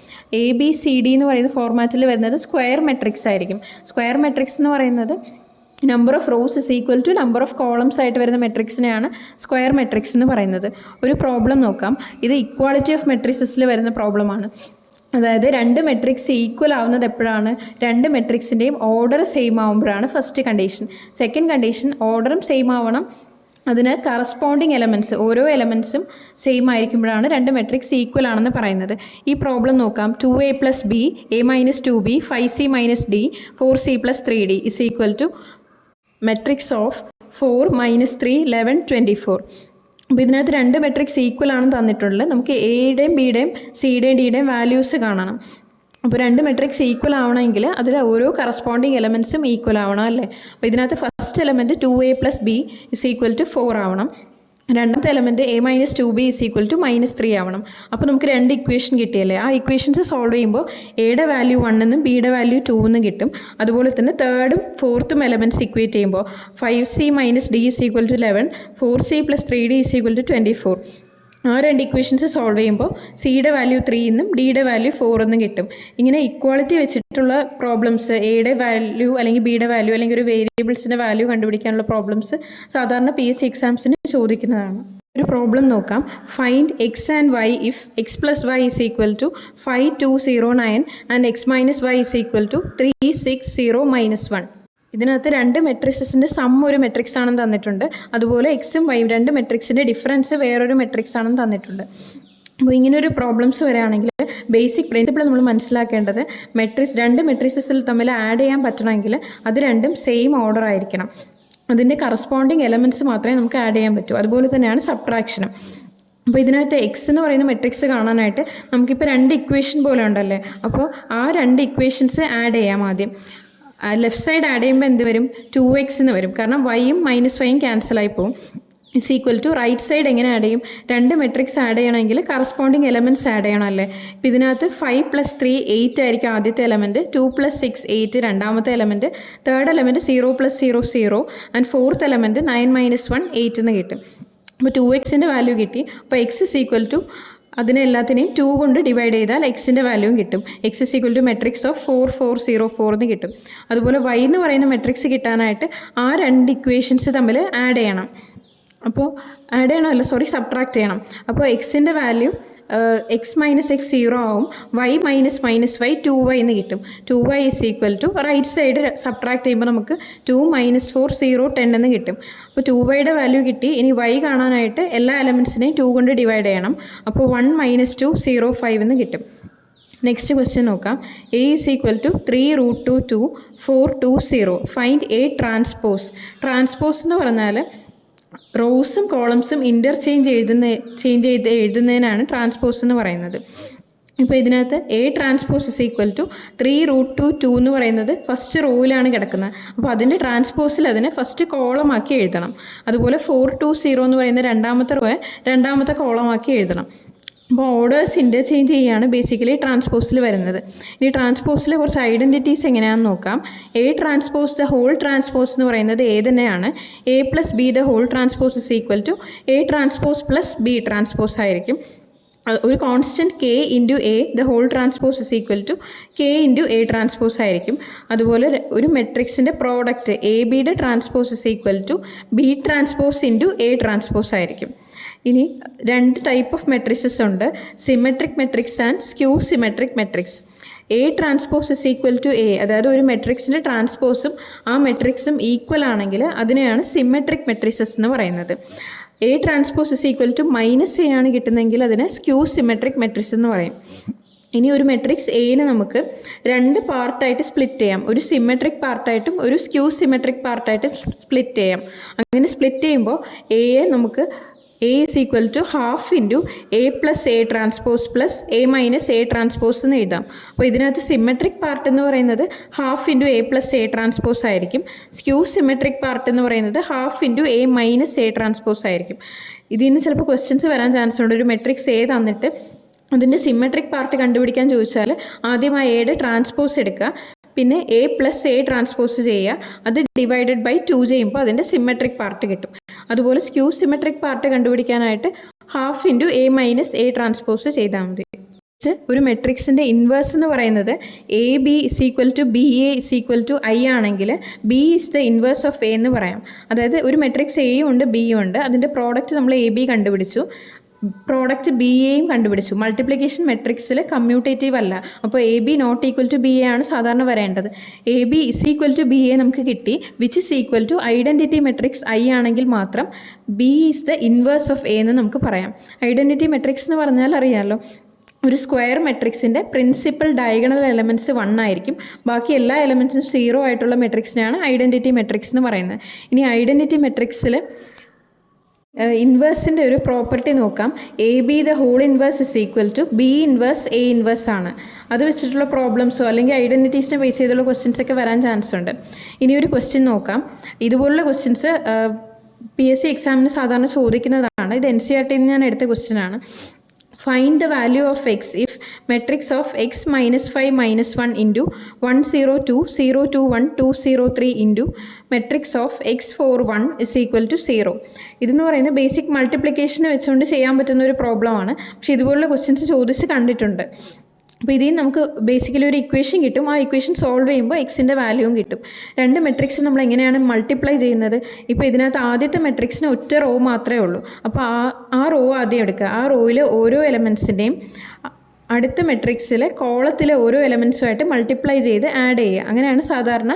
എ ബി സി ഡി എന്ന് പറയുന്ന ഫോർമാറ്റിൽ വരുന്നത് സ്ക്വയർ മെട്രിക്സ് ആയിരിക്കും. സ്ക്വയർ മെട്രിക്സ് എന്ന് പറയുന്നത് number of rows is equal to number of columns ആയിട്ട് വരുന്ന മെട്രിക്സിനെയാണ് സ്ക്വയർ മെട്രിക്സ് എന്ന് പറയുന്നത്. ഒരു പ്രോബ്ലം നോക്കാം. ഇത് ഇക്വാളിറ്റി ഓഫ് മെട്രിക്സസിൽ വരുന്ന പ്രോബ്ലമാണ്. അതായത് 2 മെട്രിക്സ് ഈക്വൽ ആവുന്നത് എപ്പോഴാണ്, 2 മെട്രിക്സിൻ്റെയും ഓർഡർ സെയിം ആവുമ്പോഴാണ് ഫസ്റ്റ് കണ്ടീഷൻ. സെക്കൻഡ് കണ്ടീഷൻ ഓർഡറും സെയിം ആവണം, അതിന് കറസ്പോണ്ടിങ് എലമെൻറ്റ്സ് ഓരോ എലമെൻറ്റ്സും സെയിം ആയിരിക്കുമ്പോഴാണ് രണ്ട് മെട്രിക്സ് ഈക്വൽ ആണെന്ന് പറയുന്നത്. ഈ പ്രോബ്ലം നോക്കാം. 2a + b, a - 2b, 5c - d, 4c + 3d is equal to matrix of 4 - 3 11 24. അപ്പോൾ ഇതിനകത്ത് രണ്ട് മെട്രിക്സ് ഈക്വൽ ആണെന്ന് തന്നിട്ടുള്ളത്. നമുക്ക് എയുടെയും ബിയുടെയും സിയുടെയും ഡിയുടെയും വാല്യൂസ് കാണണം. അപ്പോൾ രണ്ട് മെട്രിക്സ് ഈക്വൽ ആവണമെങ്കിൽ അതിൽ ഓരോ കറസ്പോണ്ടിങ് എലമെൻറ്റ്സും ഈക്വൽ ആവണം അല്ലേ. അപ്പോൾ ഇതിനകത്ത് first element 2a + b is equal to 4 ആവണം. രണ്ടാമത്തെ element a - 2b is equal to -3 ആവണം. അപ്പോൾ നമുക്ക് രണ്ട് ഇക്വേഷൻ കിട്ടിയല്ലേ. ആ ഇക്വേഷൻസ് സോൾവ് ചെയ്യുമ്പോൾ എയുടെ വാല്യൂ 1 എന്നും ബിയുടെ വാല്യൂ 2 എന്നും കിട്ടും. അതുപോലെ തന്നെ തേർഡും ഫോർത്തും എലമെൻറ്റ്സ് ഇക്വേറ്റ് ചെയ്യുമ്പോൾ 5c - d is equal to 11, 4c + 3d is equal to 24. ആ രണ്ട് ഇക്വേഷൻസ് സോൾവ് ചെയ്യുമ്പോൾ സിയുടെ വാല്യൂ 3 എന്നും ഡിയുടെ വാല്യൂ 4 എന്നും കിട്ടും. ഇങ്ങനെ ഇക്വാളിറ്റി വെച്ചിട്ടുള്ള പ്രോബ്ലംസ്, എയുടെ വാല്യൂ അല്ലെങ്കിൽ ബിയുടെ വാല്യൂ അല്ലെങ്കിൽ ഒരു വേരിയബിൾസിൻ്റെ വാല്യൂ കണ്ടുപിടിക്കാനുള്ള പ്രോബ്ലംസ് സാധാരണ PSC എക്സാംസിന് ചോദിക്കുന്നതാണ്. ഒരു പ്രോബ്ലം നോക്കാം. Find x and y if x + y is equal to 5 2 0 9 and x - y is equal to 3 6 0 - 1. ഇതിനകത്ത് രണ്ട് മെട്രിക്സിൻ്റെ സം ഒരു മെട്രിക്സ് ആണെന്ന് തന്നിട്ടുണ്ട്. അതുപോലെ എക്സും വൈയും രണ്ട് മെട്രിക്സിൻ്റെ ഡിഫറൻസ് വേറൊരു മെട്രിക്സ് ആണെന്ന് തന്നിട്ടുണ്ട്. അപ്പോൾ ഇങ്ങനൊരു പ്രോബ്ലംസ് വരികയാണെങ്കിൽ ബേസിക് പ്രിൻസിപ്പിൾ നമ്മൾ മനസ്സിലാക്കേണ്ടത് രണ്ട് മെട്രിക്സിൽ തമ്മിൽ ആഡ് ചെയ്യാൻ പറ്റണമെങ്കിൽ അത് രണ്ടും സെയിം ഓർഡർ ആയിരിക്കണം. അതിൻ്റെ കറസ്പോണ്ടിങ് എലമെൻറ്റ്സ് മാത്രമേ നമുക്ക് ആഡ് ചെയ്യാൻ പറ്റൂ. അതുപോലെ തന്നെയാണ് സബ്ട്രാക്ഷനും. അപ്പോൾ ഇതിനകത്ത് എക്സ് എന്ന് പറയുന്ന മെട്രിക്സ് കാണാനായിട്ട് നമുക്കിപ്പോൾ രണ്ട് ഇക്വേഷൻ പോലെ ഉണ്ടല്ലേ. അപ്പോൾ ആ രണ്ട് ഇക്വേഷൻസ് ആഡ് ചെയ്യാം. ആദ്യം ലെഫ്റ്റ് സൈഡ് ആഡ് ചെയ്യുമ്പോൾ എന്ത് വരും? 2x എന്ന് വരും. കാരണം വൈയും -y ക്യാൻസലായി പോകും. Is equal to right side എങ്ങനെ ആഡ് ചെയ്യും? രണ്ട് മെട്രിക്സ് ആഡ് ചെയ്യണമെങ്കിൽ കറസ്പോണ്ടിങ് എലമെൻറ്റ്സ് ആഡ് ചെയ്യണം അല്ലേ. ഇപ്പോൾ ഇതിനകത്ത് 5 + 3 8 ആയിരിക്കും ആദ്യത്തെ എലമെൻറ്റ്, 2 + 6 8 രണ്ടാമത്തെ element, third element 0 + 0 0 and fourth element 9 - 1 8 എന്ന് കിട്ടും. അപ്പോൾ 2xൻ്റെ വാല്യൂ കിട്ടി. അപ്പോൾ x ഇസ് ഈക്വൽ ടു അതിനെ എല്ലാത്തിനെയും 2 കൊണ്ട് ഡിവൈഡ് ചെയ്താൽ എക്സിൻ്റെ വാല്യൂവും കിട്ടും. X is equal to matrix of 4 4 0 4 എന്ന് കിട്ടും. അതുപോലെ y എന്ന് പറയുന്ന മെട്രിക്സ് കിട്ടാനായിട്ട് ആ രണ്ട് ഇക്വേഷൻസ് തമ്മിൽ ആഡ് ചെയ്യണം. അപ്പോൾ സബ്ട്രാക്ട് ചെയ്യണം. അപ്പോൾ എക്സിൻ്റെ വാല്യൂ x - x 0 ആവും. y - y 2y എന്ന് കിട്ടും. 2y is equal to right side subtract ചെയ്യുമ്പോൾ നമുക്ക് 2 - 4 0 10 എന്ന് കിട്ടും. അപ്പോൾ 2yയുടെ വാല്യൂ കിട്ടി. ഇനി y കാണാനായിട്ട് എല്ലാ എലമെൻറ്റ്സിനെയും 2 കൊണ്ട് ഡിവൈഡ് ചെയ്യണം. അപ്പോൾ 1 - 2 0 5 എന്ന് കിട്ടും. നെക്സ്റ്റ് ക്വസ്റ്റ്യൻ നോക്കാം. a is equal to 3 √2 2 4 2 0. ഫൈൻഡ് a ട്രാൻസ്പോസ് എന്ന് പറഞ്ഞാൽ റോസും കോളംസും ഇൻ്റർചേഞ്ച് ചെയ്ത് എഴുതുന്നതിനാണ് ട്രാൻസ്പോസ് എന്ന് പറയുന്നത്. ഇപ്പോൾ ഇതിനകത്ത് a transpose is equal to 3 √2 2 എന്ന് പറയുന്നത് ഫസ്റ്റ് റോയിലാണ് കിടക്കുന്നത്. അപ്പോൾ അതിൻ്റെ ട്രാൻസ്പോസിൽ അതിനെ ഫസ്റ്റ് കോളമാക്കി എഴുതണം. അതുപോലെ 4 2 0 എന്ന് പറയുന്ന രണ്ടാമത്തെ റോയെ രണ്ടാമത്തെ കോളമാക്കി എഴുതണം. അപ്പോൾ ഓർഡേഴ്സ് ഇൻ്റർചേഞ്ച് ചെയ്യുകയാണ് ബേസിക്കലി ട്രാൻസ്പോസിൽ വരുന്നത്. ഇനി ട്രാൻസ്പോസിലെ കുറച്ച് ഐഡൻറ്റിറ്റീസ് എങ്ങനെയാണെന്ന് നോക്കാം. a transpose the whole transpose എന്ന് പറയുന്നത് a തന്നെയാണ്. a + b the whole transpose is equal to a transpose + b transpose ആയിരിക്കും. ഒരു constant k into a the whole transpose is equal to k into a transpose ആയിരിക്കും. അതുപോലെ ഒരു മെട്രിക്സിൻ്റെ product a ബിയുടെ transpose is equal to b transpose into a transpose ആയിരിക്കും. ഇനി രണ്ട് ടൈപ്പ് ഓഫ് മെട്രിക്സസ് ഉണ്ട്. Symmetric matrix and skew symmetric matrix. a transpose is equal to a, അതായത് ഒരു മെട്രിക്സിൻ്റെ ട്രാൻസ്പോസും ആ മെട്രിക്സും ഈക്വൽ ആണെങ്കിൽ അതിനെയാണ് സിമെട്രിക് മെട്രിക്സസ് എന്ന് പറയുന്നത്. a transpose is equal to -a ആണ് കിട്ടുന്നതെങ്കിൽ അതിനെ സ്ക്യൂ സിമെട്രിക് മെട്രിക്സ് എന്ന് പറയും. ഇനി ഒരു മെട്രിക്സ് എനെ നമുക്ക് രണ്ട് പാർട്ടായിട്ട് സ്പ്ലിറ്റ് ചെയ്യാം. ഒരു സിമെട്രിക് പാർട്ടായിട്ടും ഒരു സ്ക്യൂ സിമെട്രിക് പാർട്ടായിട്ടും സ്പ്ലിറ്റ് ചെയ്യാം. അങ്ങനെ സ്പ്ലിറ്റ് ചെയ്യുമ്പോൾ എയെ നമുക്ക് a is equal to half into a plus a transpose plus a minus a transpose എന്ന് എഴുതാം. അപ്പോൾ ഇതിനകത്ത് സിമെട്രിക് പാർട്ട് എന്ന് പറയുന്നത് half into a plus a transpose ആയിരിക്കും. സ്ക്യൂ സിമെട്രിക് പാർട്ട് എന്ന് പറയുന്നത് half into a minus a transpose ആയിരിക്കും. ഇതിൽ നിന്ന് ചിലപ്പോൾ ക്വസ്റ്റ്യൻസ് വരാൻ ചാൻസ് ഉണ്ട്. ഒരു മെട്രിക്സ് a തന്നിട്ട് അതിൻ്റെ സിമെട്രിക് പാർട്ട് കണ്ടുപിടിക്കാൻ ചോദിച്ചാൽ ആദ്യം ആ എയുടെ ട്രാൻസ്പോസ് എടുക്കുക, പിന്നെ a + a ട്രാൻസ്പോസ് ചെയ്യുക, അത് ഡിവൈഡഡ് ബൈ 2 ചെയ്യുമ്പോൾ അതിൻ്റെ സിമെട്രിക് പാർട്ട് കിട്ടും. അതുപോലെ സ്ക്യൂ സിമെട്രിക് പാർട്ട് കണ്ടുപിടിക്കാനായിട്ട് half into a minus a transpose ചെയ്താൽ മതി. ഒരു മെട്രിക്സിൻ്റെ ഇൻവേഴ്സ് എന്ന് പറയുന്നത് A B is equal to B A is equal to I ആണെങ്കിൽ B is the inverse of A എന്ന് പറയാം. അതായത് ഒരു മെട്രിക്സ് എയും ഉണ്ട് ബിയും ഉണ്ട്. അതിൻ്റെ പ്രോഡക്റ്റ് നമ്മൾ എ ബി കണ്ടുപിടിച്ചു. പ്രോഡക്റ്റ് ബി എയും കണ്ടുപിടിച്ചു. മൾട്ടിപ്ലിക്കേഷൻ മെട്രിക്സിൽ കമ്മ്യൂട്ടേറ്റീവ് അല്ല. അപ്പോൾ a b not equal to B a ആണ് സാധാരണ വരേണ്ടത്. A B is equal to B a നമുക്ക് കിട്ടി, which is equal to identity matrix I ആണെങ്കിൽ മാത്രം b is the inverse of A എന്ന് നമുക്ക് പറയാം. ഐഡൻറ്റിറ്റി മെട്രിക്സ് എന്ന് പറഞ്ഞാൽ അറിയാമല്ലോ, ഒരു സ്ക്വയർ മെട്രിക്സിൻ്റെ പ്രിൻസിപ്പൽ ഡയഗണൽ എലമെൻറ്റ്സ് 1 ആയിരിക്കും, ബാക്കി എല്ലാ എലമെൻറ്റ്സും 0 ആയിട്ടുള്ള മെട്രിക്സിനെയാണ് ഐഡൻറ്റിറ്റി മെട്രിക്സ് എന്ന് പറയുന്നത്. ഇനി ഐഡൻറ്റിറ്റി മെട്രിക്സിൽ ഇൻവേഴ്സിൻ്റെ ഒരു പ്രോപ്പർട്ടി നോക്കാം. A B the whole inverse is equal to B inverse a inverse ആണ്. അത് വെച്ചിട്ടുള്ള പ്രോബ്ലംസോ അല്ലെങ്കിൽ ഐഡൻറ്റിറ്റീസിനെ ബേസ് ചെയ്തുള്ള ക്വസ്റ്റ്യൻസ് ഒക്കെ വരാൻ ചാൻസ് ഉണ്ട്. ഇനി ഒരു ക്വസ്റ്റ്യൻ നോക്കാം. ഇതുപോലുള്ള ക്വസ്റ്റ്യൻസ് PSC എക്സാമിന് സാധാരണ ചോദിക്കുന്നതാണ്. ഇത് NCERT നിന്ന് ഞാൻ എടുത്ത ക്വസ്റ്റ്യനാണ്. Find the value of x if matrix of x minus 5 minus 1 into 1 0 2 0 2 1 2 0 3 into matrix of x 4 1 is equal to 0. ഇതെന്ന് പറയുന്നത് ബേസിക് മൾട്ടിപ്ലിക്കേഷന് വെച്ചുകൊണ്ട് ചെയ്യാൻ പറ്റുന്ന ഒരു പ്രോബ്ലമാണ്. പക്ഷേ ഇതുപോലുള്ള ക്വസ്റ്റ്യൻസ് ചോദിച്ച് കണ്ടിട്ടുണ്ട്. അപ്പോൾ ഇതിൽ നമുക്ക് ബേസിക്കലി ഒരു ഇക്വേഷൻ കിട്ടും. ആ ഇക്വേഷൻ സോൾവ് ചെയ്യുമ്പോൾ എക്സിൻ്റെ വാല്യൂവും കിട്ടും. രണ്ട് മെട്രിക്സ് നമ്മൾ എങ്ങനെയാണ് മൾട്ടിപ്ലൈ ചെയ്യുന്നത്? ഇപ്പോൾ ഇതിനകത്ത് ആദ്യത്തെ മെട്രിക്സിന് ഒറ്റ റോ മാത്രമേ ഉള്ളൂ. അപ്പോൾ ആ റോ ആദ്യം എടുക്കുക. ആ റോയിൽ ഓരോ എലമെൻറ്റ്സിൻ്റെയും അടുത്ത മെട്രിക്സിലെ കോളത്തിലെ ഓരോ എലമെൻറ്റ്സുമായിട്ട് മൾട്ടിപ്ലൈ ചെയ്ത് ആഡ് ചെയ്യുക. അങ്ങനെയാണ് സാധാരണ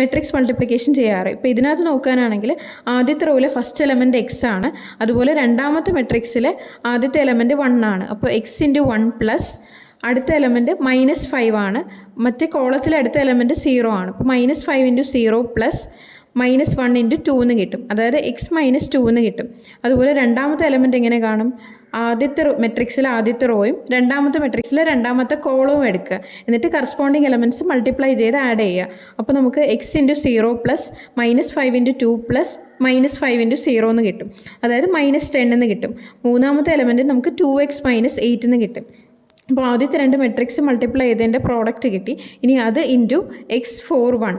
മെട്രിക്സ് മൾട്ടിപ്ലിക്കേഷൻ ചെയ്യാറ്. ഇപ്പോൾ ഇതിനകത്ത് നോക്കാനാണെങ്കിൽ ആദ്യത്തെ റോയിലെ ഫസ്റ്റ് എലമെൻറ്റ് എക്സ് ആണ്. അതുപോലെ രണ്ടാമത്തെ മെട്രിക്സിലെ ആദ്യത്തെ എലമെൻറ്റ് 1 ആണ്. അപ്പോൾ എക്സ് ഇൻറ്റു 1 പ്ലസ് അടുത്ത എലമെൻറ്റ് -5 ആണ്. മറ്റേ കോളത്തിലെ അടുത്ത എലമെൻറ്റ് 0 ആണ്. അപ്പോൾ -5 ഇൻറ്റു 0 പ്ലസ് -1 ഇൻറ്റു 2 എന്ന് കിട്ടും. അതായത് x - 2 എന്ന് കിട്ടും. അതുപോലെ രണ്ടാമത്തെ എലമെൻറ്റ് എങ്ങനെ കാണും? ആദ്യത്തെ മെട്രിക്സിലെ ആദ്യത്തെ റോയും രണ്ടാമത്തെ മെട്രിക്സിലെ രണ്ടാമത്തെ കോളവും എടുക്കുക. എന്നിട്ട് കറസ്പോണ്ടിങ് എലമെൻറ്റ്സ് മൾട്ടിപ്ലൈ ചെയ്ത് ആഡ് ചെയ്യുക. അപ്പോൾ നമുക്ക് x into 0 plus -5 into 2 plus -5 into 0 എന്ന് കിട്ടും. അതായത് -10 എന്ന് കിട്ടും. മൂന്നാമത്തെ എലമെൻറ്റ് നമുക്ക് 2x - 8 എന്ന് കിട്ടും. അപ്പോൾ ആദ്യത്തെ രണ്ട് മെട്രിക്സ് മൾട്ടിപ്ലൈ ചെയ്തതിൻ്റെ പ്രോഡക്റ്റ് കിട്ടി. ഇനി അത് ഇൻറ്റു x 4 1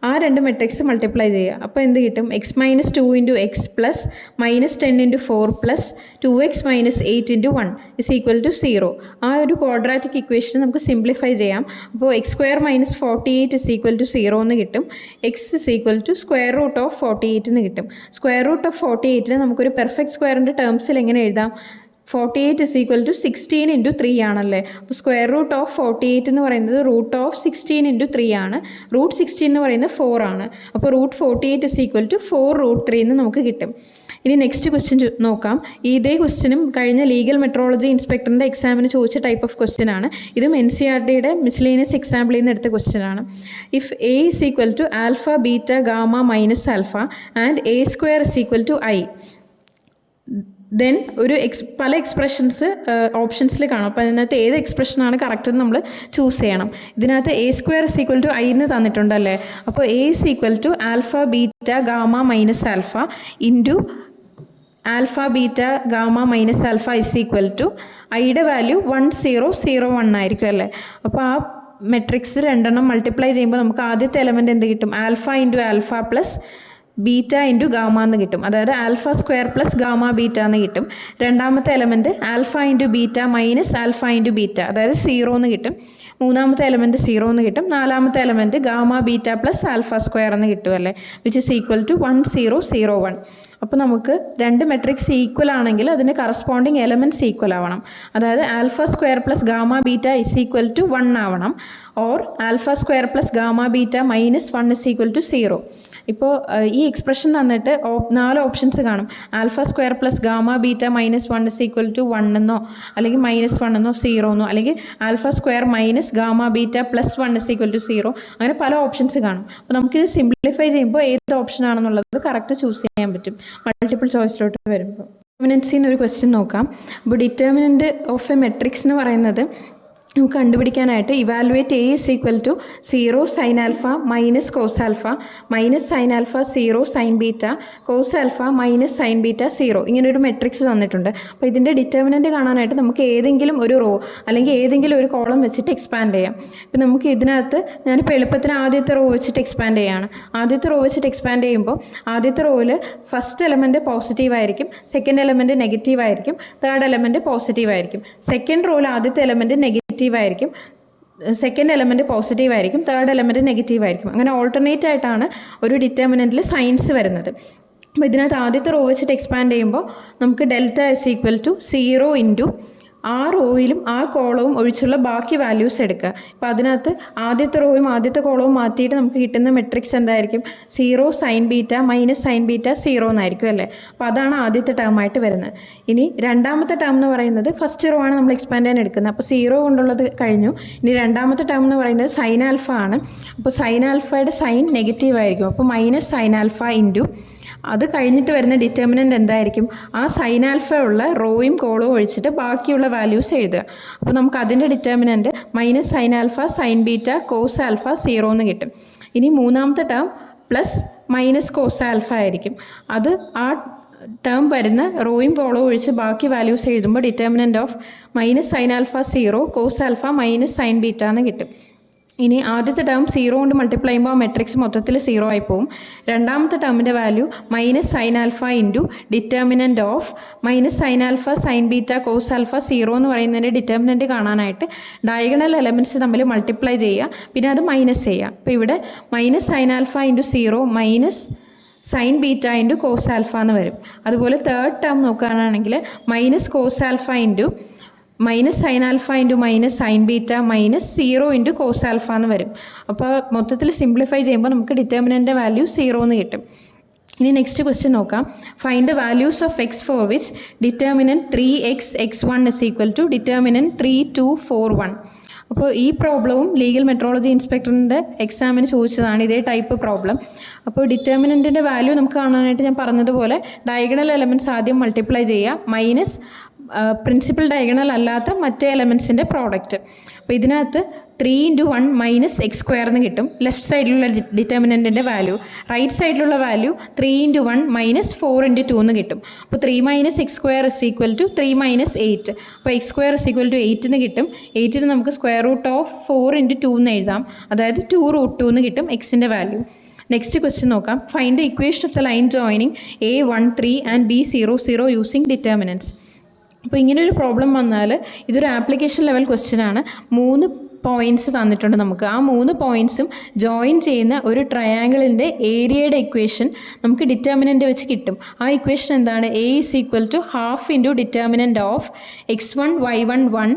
ആ രണ്ട് മെട്രിക്സ് മൾട്ടിപ്ലൈ ചെയ്യുക. അപ്പോൾ എന്ത് കിട്ടും? x - 2 into x plus -10 into 4 plus 2x - 8 into 1 is equal to 0. ആ ഒരു ക്വാഡ്രാറ്റിക് ഇക്വേഷൻ നമുക്ക് സിംപ്ലിഫൈ ചെയ്യാം. അപ്പോൾ x² - 48 ഇസ് ഈക്വൽ ടു 0 എന്ന് കിട്ടും. x is equal to square root of 48 എന്ന് കിട്ടും. സ്ക്വയർ റൂട്ട് ഓഫ് 48 നമുക്കൊരു പെർഫെക്റ്റ് സ്ക്വയറിൻ്റെ ടേംസിൽ എങ്ങനെ എഴുതാം? 48 ഇസ് ഈക്വൽ ടു 16 ഇൻറ്റു 3 ആണല്ലേ. അപ്പോൾ സ്ക്വയർ റൂട്ട് ഓഫ് 48 എന്ന് പറയുന്നത് റൂട്ട് ഓഫ് 16 ഇൻറ്റു 3 ആണ്. റൂട്ട് 16 എന്ന് പറയുന്നത് 4 ആണ്. അപ്പോൾ root 48 is equal to 4 root 3 എന്ന് നമുക്ക് കിട്ടും. ഇനി നെക്സ്റ്റ് ക്വസ്റ്റ്യൻ നോക്കാം. ഇതേ ക്വസ്റ്റ്യനും കഴിഞ്ഞ ലീഗൽ മെട്രോളജി ഇൻസ്പെക്ടറിൻ്റെ എക്സാമിന് ചോദിച്ച ടൈപ്പ് ഓഫ് ക്വസ്റ്റ്യൻ ആണ്. ഇതും NCERTയുടെ മിസ്ലേനിയസ് എക്സാമ്പിളിൽ നിന്ന് എടുത്ത ക്വസ്റ്റ്യൻ ആണ്. If a is equal to alpha beta gamma minus alpha and a square is equal to i, then ഒരു പല എക്സ്പ്രഷൻസ് ഓപ്ഷൻസിൽ കാണും. അപ്പോൾ അതിനകത്ത് ഏത് എക്സ്പ്രഷനാണ് കറക്റ്റ് എന്ന് നമ്മൾ ചൂസ് ചെയ്യണം. ഇതിനകത്ത് a² is equal to i എന്ന് തന്നിട്ടുണ്ടല്ലേ. അപ്പോൾ a is equal to alpha beta gamma minus alpha into alpha beta gamma minus alpha is equal to ഐയുടെ വാല്യൂ 1 0 0 1 ആയിരിക്കും അല്ലേ. അപ്പോൾ ആ മെട്രിക്സ് രണ്ടെണ്ണം മൾട്ടിപ്ലൈ ചെയ്യുമ്പോൾ നമുക്ക് ആദ്യത്തെ എലമെൻറ്റ് എന്ത് കിട്ടും? Alpha into alpha plus beta into gamma എന്ന് കിട്ടും. അതായത് alpha square plus gamma beta എന്ന് കിട്ടും. രണ്ടാമത്തെ element alpha into beta minus alpha into beta, അതായത് 0 എന്ന് കിട്ടും. മൂന്നാമത്തെ എലമെൻറ്റ് 0 എന്ന് കിട്ടും. നാലാമത്തെ element gamma beta plus alpha square എന്ന് കിട്ടും അല്ലേ, വിച്ച് ഇസ് ഈക്വൽ ടു 1 0 0 1. അപ്പോൾ നമുക്ക് രണ്ട് മെട്രിക്സ് ഈക്വൽ ആണെങ്കിൽ അതിൻ്റെ കറസ്പോണ്ടിങ് എലമെൻറ്റ്സ് ഈക്വൽ ആവണം. അതായത് alpha square plus gamma beta is equal to 1 ആവണം, or alpha square plus gamma beta minus 1 is equal to 0. ഇപ്പോൾ ഈ എക്സ്പ്രഷൻ തന്നിട്ട് 4 ഓപ്ഷൻസ് കാണും. Alpha square plus gamma beta minus 1 is equal to 1 എന്നോ, അല്ലെങ്കിൽ -1 എന്നോ 0 എന്നോ, അല്ലെങ്കിൽ alpha square minus gamma beta plus 1 is equal to 0, അങ്ങനെ പല ഓപ്ഷൻസ് കാണും. അപ്പോൾ നമുക്കിത് സിംപ്ലിഫൈ ചെയ്യുമ്പോൾ ഏത് ഓപ്ഷൻ ആണെന്നുള്ളത് കറക്റ്റ് ചൂസ് ചെയ്യാൻ പറ്റും മൾട്ടിപ്പിൾ ചോയ്സിലോട്ട് വരുമ്പോൾ. ഡിറ്റർമിനൻസിന്ന് ഒരു ക്വസ്റ്റ്യൻ നോക്കാം. അപ്പോൾ ഡിറ്റർമിനൻറ്റ് ഓഫ് എ മെട്രിക്സ് എന്ന് പറയുന്നത് നമുക്ക് കണ്ടുപിടിക്കാനായിട്ട് evaluate A is equal to 0 sine alpha minus cos alpha minus sine alpha 0 sine beta cos alpha minus sine beta 0, ഇങ്ങനൊരു മെട്രിക്സ് തന്നിട്ടുണ്ട്. അപ്പോൾ ഇതിൻ്റെ ഡിറ്റർമിനൻറ്റ് കാണാനായിട്ട് നമുക്ക് ഏതെങ്കിലും ഒരു റോ അല്ലെങ്കിൽ ഏതെങ്കിലും ഒരു കോളം വെച്ചിട്ട് എക്സ്പാൻഡ് ചെയ്യാം. ഇപ്പം നമുക്ക് ഇതിനകത്ത് ഞാനിപ്പോൾ എളുപ്പത്തിന് ആദ്യത്തെ റോ വെച്ചിട്ട് എക്സ്പാൻഡ് ചെയ്യുകയാണ്. ആദ്യത്തെ റോ വെച്ചിട്ട് എക്സ്പാൻഡ് ചെയ്യുമ്പോൾ ആദ്യത്തെ റോയിൽ ഫസ്റ്റ് എലമെൻറ്റ് പോസിറ്റീവ് ആയിരിക്കും, സെക്കൻഡ് എലമെൻറ്റ് നെഗറ്റീവ് ആയിരിക്കും, തേർഡ് എലമെൻറ്റ് പോസിറ്റീവ് ആയിരിക്കും. സെക്കൻഡ് റോയിൽ ആദ്യത്തെ എലമെൻറ്റ് നെഗറ്റീവ് ആയിരിക്കും, സെക്കൻഡ് എലമെൻറ്റ് പോസിറ്റീവ് ആയിരിക്കും, തേർഡ് എലമെൻറ്റ് നെഗറ്റീവ് ആയിരിക്കും. അങ്ങനെ ഓൾട്ടർനേറ്റ് ആയിട്ടാണ് ഒരു ഡിറ്റർമിനൻറ്റിൽ സൈൻസ് വരുന്നത്. അപ്പോൾ ഇതിനകത്ത് ആദ്യത്തെ റോ വെച്ചിട്ട് എക്സ്പാൻഡ് ചെയ്യുമ്പോൾ നമുക്ക് delta is equal to 0 into ആ റോയിലും ആ കോളവും ഒഴിച്ചുള്ള ബാക്കി വാല്യൂസ് എടുക്കുക. അപ്പോൾ അതിനകത്ത് ആദ്യത്തെ റോയും ആദ്യത്തെ കോളവും മാറ്റിയിട്ട് നമുക്ക് കിട്ടുന്ന മെട്രിക്സ് എന്തായിരിക്കും? 0 sine beta minus sine beta 0 എന്നായിരിക്കും അല്ലേ. അപ്പോൾ അതാണ് ആദ്യത്തെ ടേമായിട്ട് വരുന്നത്. ഇനി രണ്ടാമത്തെ ടേം എന്ന് പറയുന്നത് ഫസ്റ്റ് റോ ആണ് നമ്മൾ എക്സ്പാൻഡ് ചെയ്യാൻ എടുക്കുന്നത്. അപ്പോൾ 0 കൊണ്ടുള്ളത് കഴിഞ്ഞു. ഇനി രണ്ടാമത്തെ ടേം എന്ന് പറയുന്നത് സൈൻ ആൽഫ ആണ്. അപ്പോൾ സൈൻ ആൽഫയുടെ സൈൻ നെഗറ്റീവ് ആയിരിക്കും. അപ്പോൾ മൈനസ് സൈൻ ആൽഫ ഇൻറ്റു അത് കഴിഞ്ഞിട്ട് വരുന്ന ഡിറ്റർമിനൻ്റ് എന്തായിരിക്കും? ആ സൈൻ ആൽഫ ഉള്ള റോയും കോളവും ഒഴിച്ചിട്ട് ബാക്കിയുള്ള വാല്യൂസ് എഴുതുക. അപ്പോൾ നമുക്ക് അതിൻ്റെ determinant minus sine alpha sine beta cos alpha 0 എന്ന് കിട്ടും. ഇനി മൂന്നാമത്തെ term plus minus cos alpha ആയിരിക്കും. അത് ആ ടേം വരുന്ന റോയും കോളവും ഒഴിച്ച് ബാക്കി വാല്യൂസ് എഴുതുമ്പോൾ determinant of minus sine alpha 0 cos alpha minus sine beta എന്ന് കിട്ടും. ഇനി ആദ്യത്തെ ടേം 0 കൊണ്ട് മൾട്ടിപ്ലൈ ചെയ്യുമ്പോൾ ആ മെട്രിക്സ് മൊത്തത്തിൽ 0 ആയി പോകും. രണ്ടാമത്തെ ടേമിൻ്റെ value minus sine alpha into determinant of minus sine alpha sine beta cos alpha 0 എന്ന് പറയുന്നതിൻ്റെ ഡിറ്റർമിനൻ്റ് കാണാനായിട്ട് ഡയഗണൽ എലമെൻറ്റ്സ് തമ്മിൽ മൾട്ടിപ്ലൈ ചെയ്യുക, പിന്നെ അത് മൈനസ് ചെയ്യുക. അപ്പോൾ ഇവിടെ minus sine alpha into 0 minus sine beta into cos alpha എന്ന് വരും. അതുപോലെ തേർഡ് ടേം നോക്കുകയാണെങ്കിൽ minus cos alpha into minus sine alpha into minus sine beta minus 0 into cos alpha എന്ന് വരും. അപ്പോൾ മൊത്തത്തിൽ സിംപ്ലിഫൈ ചെയ്യുമ്പോൾ നമുക്ക് ഡിറ്റർമിനൻ്റെ വാല്യൂ 0 എന്ന് കിട്ടും. ഇനി നെക്സ്റ്റ് ക്വസ്റ്റ്യൻ നോക്കാം. Find the values of x for which determinant 3x x1 is equal to determinant 3 2 4 1. അപ്പോൾ ഈ പ്രോബ്ലവും ലീഗൽ മെട്രോളജി ഇൻസ്പെക്ടറിൻ്റെ എക്സാമിന് ചോദിച്ചതാണ്, ഇതേ ടൈപ്പ് പ്രോബ്ലം. അപ്പോൾ ഡിറ്റർമിനൻറ്റിൻ്റെ വാല്യൂ നമുക്ക് കാണാനായിട്ട് ഞാൻ പറഞ്ഞതുപോലെ ഡയഗണൽ എലമെൻറ്റ്സ് ആദ്യം മൾട്ടിപ്ലൈ ചെയ്യുക, മൈനസ് പ്രിൻസിപ്പൽ ഡയഗണൽ അല്ലാത്ത മറ്റേ എലമെൻറ്റ്സിൻ്റെ പ്രോഡക്റ്റ്. അപ്പോൾ ഇതിനകത്ത് 3 ഇൻറ്റു 1 മൈനസ് എക്സ് സ്ക്വയർ എന്ന് കിട്ടും ലെഫ്റ്റ് സൈഡിലുള്ള ഡിറ്റർമിനൻറ്റിൻ്റെ വാല്യൂ. റൈറ്റ് സൈഡിലുള്ള വാല്യൂ 3 ഇൻറ്റു 1 മൈനസ് 4 ഇൻറ്റു 2 എന്ന് കിട്ടും. അപ്പോൾ 3 minus x square is equal to 3 minus 8. അപ്പോൾ x square is equal to 8 എന്ന് കിട്ടും. 8ന് നമുക്ക് സ്ക്വയർ റൂട്ട് ഓഫ് 4 ഇൻറ്റു 2 എന്ന് എഴുതാം, അതായത് 2 റൂട്ട് 2 എന്ന് കിട്ടും എക്സിൻ്റെ വാല്യൂ. നെക്സ്റ്റ് ക്വസ്റ്റ്യൻ നോക്കാം. Find the equation of the line joining A13 and B00 using determinants. അപ്പോൾ ഇങ്ങനൊരു പ്രോബ്ലം വന്നാൽ ഇതൊരു ആപ്ലിക്കേഷൻ ലെവൽ ക്വസ്റ്റ്യൻ ആണ്. 3 പോയിൻറ്റ്സ് തന്നിട്ടുണ്ട് നമുക്ക്. ആ 3 പോയിൻറ്റ്സും ജോയിൻ ചെയ്യുന്ന ഒരു ട്രയാങ്കിളിൻ്റെ ഏരിയയുടെ ഇക്വേഷൻ നമുക്ക് ഡിറ്റർമിനൻ്റ് വെച്ച് കിട്ടും. ആ ഇക്വേഷൻ എന്താണ്? A is equal to half into determinant of x1 y1 1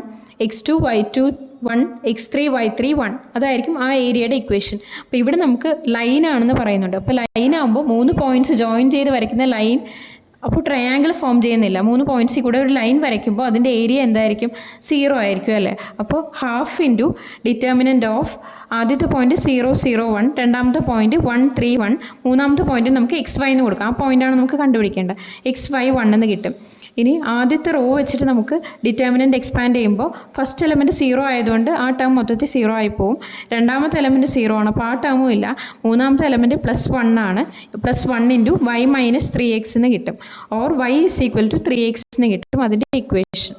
x2 y2 1 x3 y3 1. അതായിരിക്കും ആ ഏരിയയുടെ ഇക്വേഷൻ. അപ്പോൾ ഇവിടെ നമുക്ക് ലൈനാണെന്ന് പറയുന്നുണ്ട്. അപ്പോൾ ലൈനാകുമ്പോൾ 3 പോയിൻറ്റ്സ് ജോയിൻ ചെയ്ത് വരയ്ക്കുന്ന ലൈൻ, അപ്പോൾ ട്രയാങ്കിൾ ഫോം ചെയ്യുന്നില്ല. 3 പോയിൻറ്റ്സിൽ കൂടെ ഒരു ലൈൻ വരയ്ക്കുമ്പോൾ അതിൻ്റെ ഏരിയ എന്തായിരിക്കും? 0 ആയിരിക്കും അല്ലേ. അപ്പോൾ ഹാഫ് ഇൻറ്റു ഡിറ്റർമിനൻ്റ് ഓഫ് ആദ്യത്തെ പോയിൻറ്റ് 0 0 1, രണ്ടാമത്തെ പോയിൻറ്റ് 1 3 1, മൂന്നാമത്തെ പോയിൻറ്റ് നമുക്ക് XY എന്ന് കൊടുക്കാം. ആ പോയിൻ്റാണ് നമുക്ക് കണ്ടുപിടിക്കേണ്ടത്. XY 1 എന്ന് കിട്ടും. ഇനി ആദ്യത്തെ റോ വെച്ചിട്ട് നമുക്ക് ഡിറ്റർമിനൻ്റ് എക്സ്പാൻഡ് ചെയ്യുമ്പോൾ ഫസ്റ്റ് എലമെൻറ്റ് 0 ആയതുകൊണ്ട് ആ ടേം മൊത്തത്തിൽ 0 ആയി പോവും. രണ്ടാമത്തെ എലമെൻറ്റ് 0 ആണ്, അപ്പോൾ ആ ടേമും ഇല്ല. മൂന്നാമത്തെ എലമെൻറ്റ് +1 ആണ്. +1 ഇൻറ്റു y മൈനസ് 3x എന്ന് കിട്ടും. Or y is equal to 3x എന്ന് കിട്ടും അതിൻ്റെ ഇക്വേഷൻ.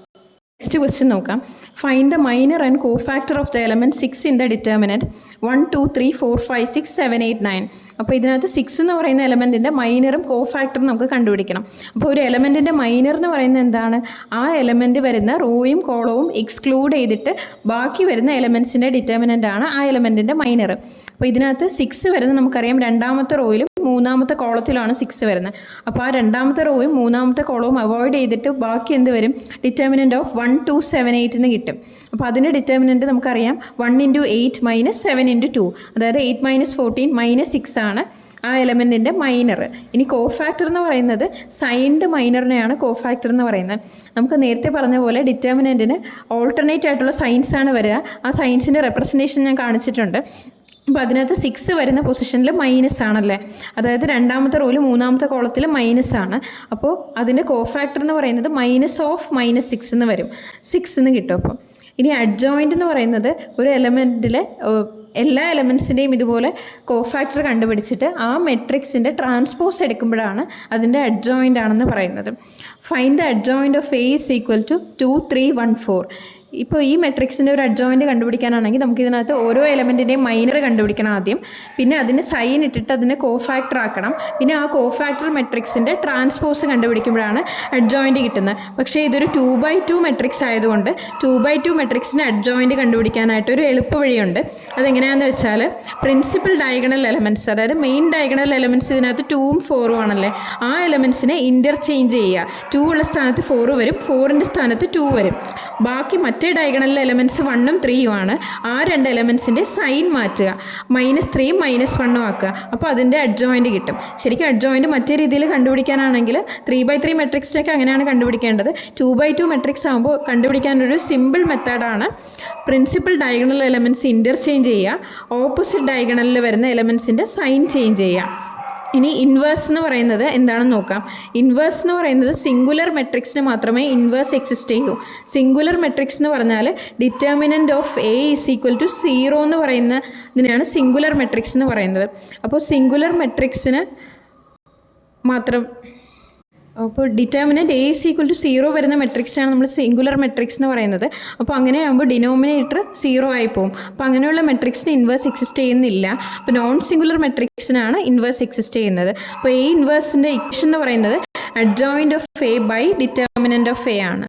നെക്സ്റ്റ് ക്വസ്റ്റ്യൻ നോക്കാം. Find the minor and cofactor of the element 6 in the determinant 1 2 3 4 5 6 7 8 9. അപ്പോൾ ഇതിനകത്ത് 6 എന്ന് പറയുന്ന എലമെൻറ്റിൻ്റെ മൈനറും കോഫാക്ടറും നമുക്ക് കണ്ടുപിടിക്കണം. അപ്പോൾ ഒരു എലമെൻറ്റിൻ്റെ മൈനർ എന്ന് പറയുന്നത് എന്താണ്? ആ എലമെൻറ്റ് വരുന്ന റോയും കോളവും എക്സ്ക്ലൂഡ് ചെയ്തിട്ട് ബാക്കി വരുന്ന എലമെൻറ്റ്സിൻ്റെ ഡിറ്റർമിനൻ്റ് ആണ് ആ എലമെൻറ്റിൻ്റെ മൈനർ. അപ്പോൾ ഇതിനകത്ത് 6 വരുന്നത് നമുക്കറിയാം രണ്ടാമത്തെ റോയിലും മൂന്നാമത്തെ കോളത്തിലാണ് 6 വരുന്നത്. അപ്പോൾ ആ രണ്ടാമത്തെ റോയും മൂന്നാമത്തെ കോളവും അവോയ്ഡ് ചെയ്തിട്ട് ബാക്കി എന്ത് വരും? ഡിറ്റർമിനൻ്റ് ഓഫ് 1 2 7 8 എന്ന് കിട്ടും. അപ്പോൾ അതിൻ്റെ ഡിറ്റർമിനൻ്റ് നമുക്കറിയാം 1 ഇൻറ്റു 8 മൈനസ് 7 ഇൻറ്റു 2, അതായത് 8 മൈനസ് 14 മൈനസ് 6 ആണ് ആ എലമെൻറ്റിൻ്റെ മൈനർ. ഇനി കോഫാക്ടർ എന്ന് പറയുന്നത് സൈൻഡ് മൈനറിനെയാണ് കോഫാക്ടർ എന്ന് പറയുന്നത്. നമുക്ക് നേരത്തെ പറഞ്ഞ പോലെ ഡിറ്റർമിനൻറ്റിന് ഓൾട്ടർനേറ്റ് ആയിട്ടുള്ള സൈൻസ് ആണ് വരിക. ആ സൈൻസിൻ്റെ റെപ്രസെൻറ്റേഷൻ ഞാൻ കാണിച്ചിട്ടുണ്ട്. അപ്പോൾ അതിനകത്ത് 6 വരുന്ന പൊസിഷനിൽ മൈനസ് ആണല്ലേ, അതായത് രണ്ടാമത്തെ റോയിൽ മൂന്നാമത്തെ കോളത്തിൽ മൈനസ് ആണ്. അപ്പോൾ അതിൻ്റെ കോഫാക്ടർ എന്ന് പറയുന്നത് മൈനസ് ഓഫ് മൈനസ് 6 എന്ന് വരും. 6 എന്ന് കിട്ടും. അപ്പോൾ ഇനി അഡ്ജോയിൻ്റ് എന്ന് പറയുന്നത് ഒരു എലമെൻറ്റിലെ എല്ലാ എലമെൻറ്റ്സിൻ്റെയും ഇതുപോലെ കോഫാക്ടർ കണ്ടുപിടിച്ചിട്ട് ആ മെട്രിക്സിൻ്റെ ട്രാൻസ്പോസ് എടുക്കുമ്പോഴാണ് അതിൻ്റെ അഡ്ജോയിൻ്റ് ആണെന്ന് പറയുന്നത്. Find the adjoint of A is equal to 2 3 1 4. ഇപ്പോൾ ഈ മെട്രിക്സിൻ്റെ ഒരു അഡ്ജോയിൻറ്റ് കണ്ടുപിടിക്കാനാണെങ്കിൽ നമുക്ക് ഇതിനകത്ത് ഓരോ എലമെൻറ്റിൻ്റെയും മൈനർ കണ്ടുപിടിക്കണം ആദ്യം, പിന്നെ അതിന് സൈൻ ഇട്ടിട്ട് അതിനെ കോഫാക്ടർ ആക്കണം, പിന്നെ ആ കോഫാക്ടർ മെട്രിക്സിൻ്റെ ട്രാൻസ്പോസ് കണ്ടുപിടിക്കുമ്പോഴാണ് അഡ്ജോയിൻറ്റ് കിട്ടുന്നത്. പക്ഷേ ഇതൊരു 2x2 മെട്രിക്സ് ആയതുകൊണ്ട് 2x2 മെട്രിക്സിന് അഡ്ജോയിൻറ്റ് കണ്ടുപിടിക്കാനായിട്ട് ഒരു എളുപ്പ വഴിയുണ്ട്. അതെങ്ങനെയാണെന്ന് വെച്ചാൽ പ്രിൻസിപ്പൽ ഡയഗണൽ എലമെൻറ്റ്സ്, അതായത് മെയിൻ ഡയഗണൽ എലമെൻറ്റ്സ് ഇതിനകത്ത് 2ഉം 4ഉം ആണല്ലേ, ആ എലമെൻറ്റ്സിനെ ഇൻ്റർചേഞ്ച് ചെയ്യുക. 2 ഉള്ള സ്ഥാനത്ത് 4 വരും, 4ൻ്റെ സ്ഥാനത്ത് 2 വരും. ബാക്കി മറ്റേ ഡയഗണൽ എലമെൻറ്റ്സ് 1ഉം 3ഉം ആണ്. ആ രണ്ട് എലമെൻറ്റ്സിൻ്റെ സൈൻ മാറ്റുക, -3ഉം -1ഉം ആക്കുക. അപ്പോൾ അതിൻ്റെ അഡ്ജോയിൻറ്റ് കിട്ടും. ശരിക്കും അഡ്ജോയിൻറ്റ് മറ്റേ രീതിയിൽ കണ്ടുപിടിക്കാനാണെങ്കിൽ 3x3 മെട്രിക്സിനൊക്കെ അങ്ങനെയാണ് കണ്ടുപിടിക്കേണ്ടത്. 2x2 മെട്രിക്സ് ആകുമ്പോൾ കണ്ടുപിടിക്കാനൊരു സിമ്പിൾ മെത്തേഡാണ് പ്രിൻസിപ്പൽ ഡയഗണൽ എലമെൻറ്റ്സ് ഇൻ്റർചേഞ്ച് ചെയ്യുക, ഓപ്പോസിറ്റ് ഡയഗണലിൽ വരുന്ന എലമെൻറ്റ്സിൻ്റെ സൈൻ ചേഞ്ച് ചെയ്യുക. ഇനി ഇൻവേഴ്സ് എന്ന് പറയുന്നത് എന്താണെന്ന് നോക്കാം. ഇൻവേഴ്സ് എന്ന് പറയുന്നത് സിംഗുലർ മെട്രിക്സിന് മാത്രമേ ഇൻവേഴ്സ് എക്സിസ്റ്റ് ചെയ്യൂ. സിംഗുലർ മെട്രിക്സ് എന്ന് പറഞ്ഞാൽ determinant of A is equal to 0 എന്ന് പറയുന്ന ഇതിനെയാണ് സിംഗുലർ മെട്രിക്സ് എന്ന് പറയുന്നത്. അപ്പോൾ സിംഗുലർ മെട്രിക്സിന് മാത്രം, അപ്പോൾ determinant A is equal to 0 വരുന്ന മെട്രിക്സാണ് നമ്മൾ സിംഗുലർ മെട്രിക്സ് എന്ന് പറയുന്നത്. അപ്പോൾ അങ്ങനെയാകുമ്പോൾ ഡിനോമിനേറ്റർ 0 ആയി പോകും. അപ്പോൾ അങ്ങനെയുള്ള മെട്രിക്സിന് ഇൻവേഴ്സ് എക്സിസ്റ്റ് ചെയ്യുന്നില്ല. അപ്പോൾ നോൺ സിംഗുലർ മെട്രിക്സിനാണ് ഇൻവേഴ്സ് എക്സിസ്റ്റ് ചെയ്യുന്നത്. അപ്പോൾ എ ഇൻവേഴ്സിൻ്റെ ഇക്വേഷൻ എന്ന് പറയുന്നത് adjoint of A by determinant of A ആണ്.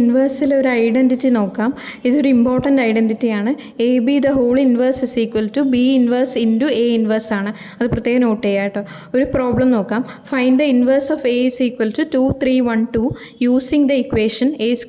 ഇൻവേഴ്സിൽ ഒരു ഐഡൻറ്റിറ്റി നോക്കാം. ഇതൊരു ഇമ്പോർട്ടൻ്റ് ഐഡൻറ്റിറ്റിയാണ്. A B the whole inverse is equal to B inverse into A inverse ആണ്. അത് പ്രത്യേകം നോട്ട് ചെയ്യുക കേട്ടോ. ഒരു പ്രോബ്ലം നോക്കാം. Find the inverse of A is equal to 2, 3, 1, 2 using the equation a² -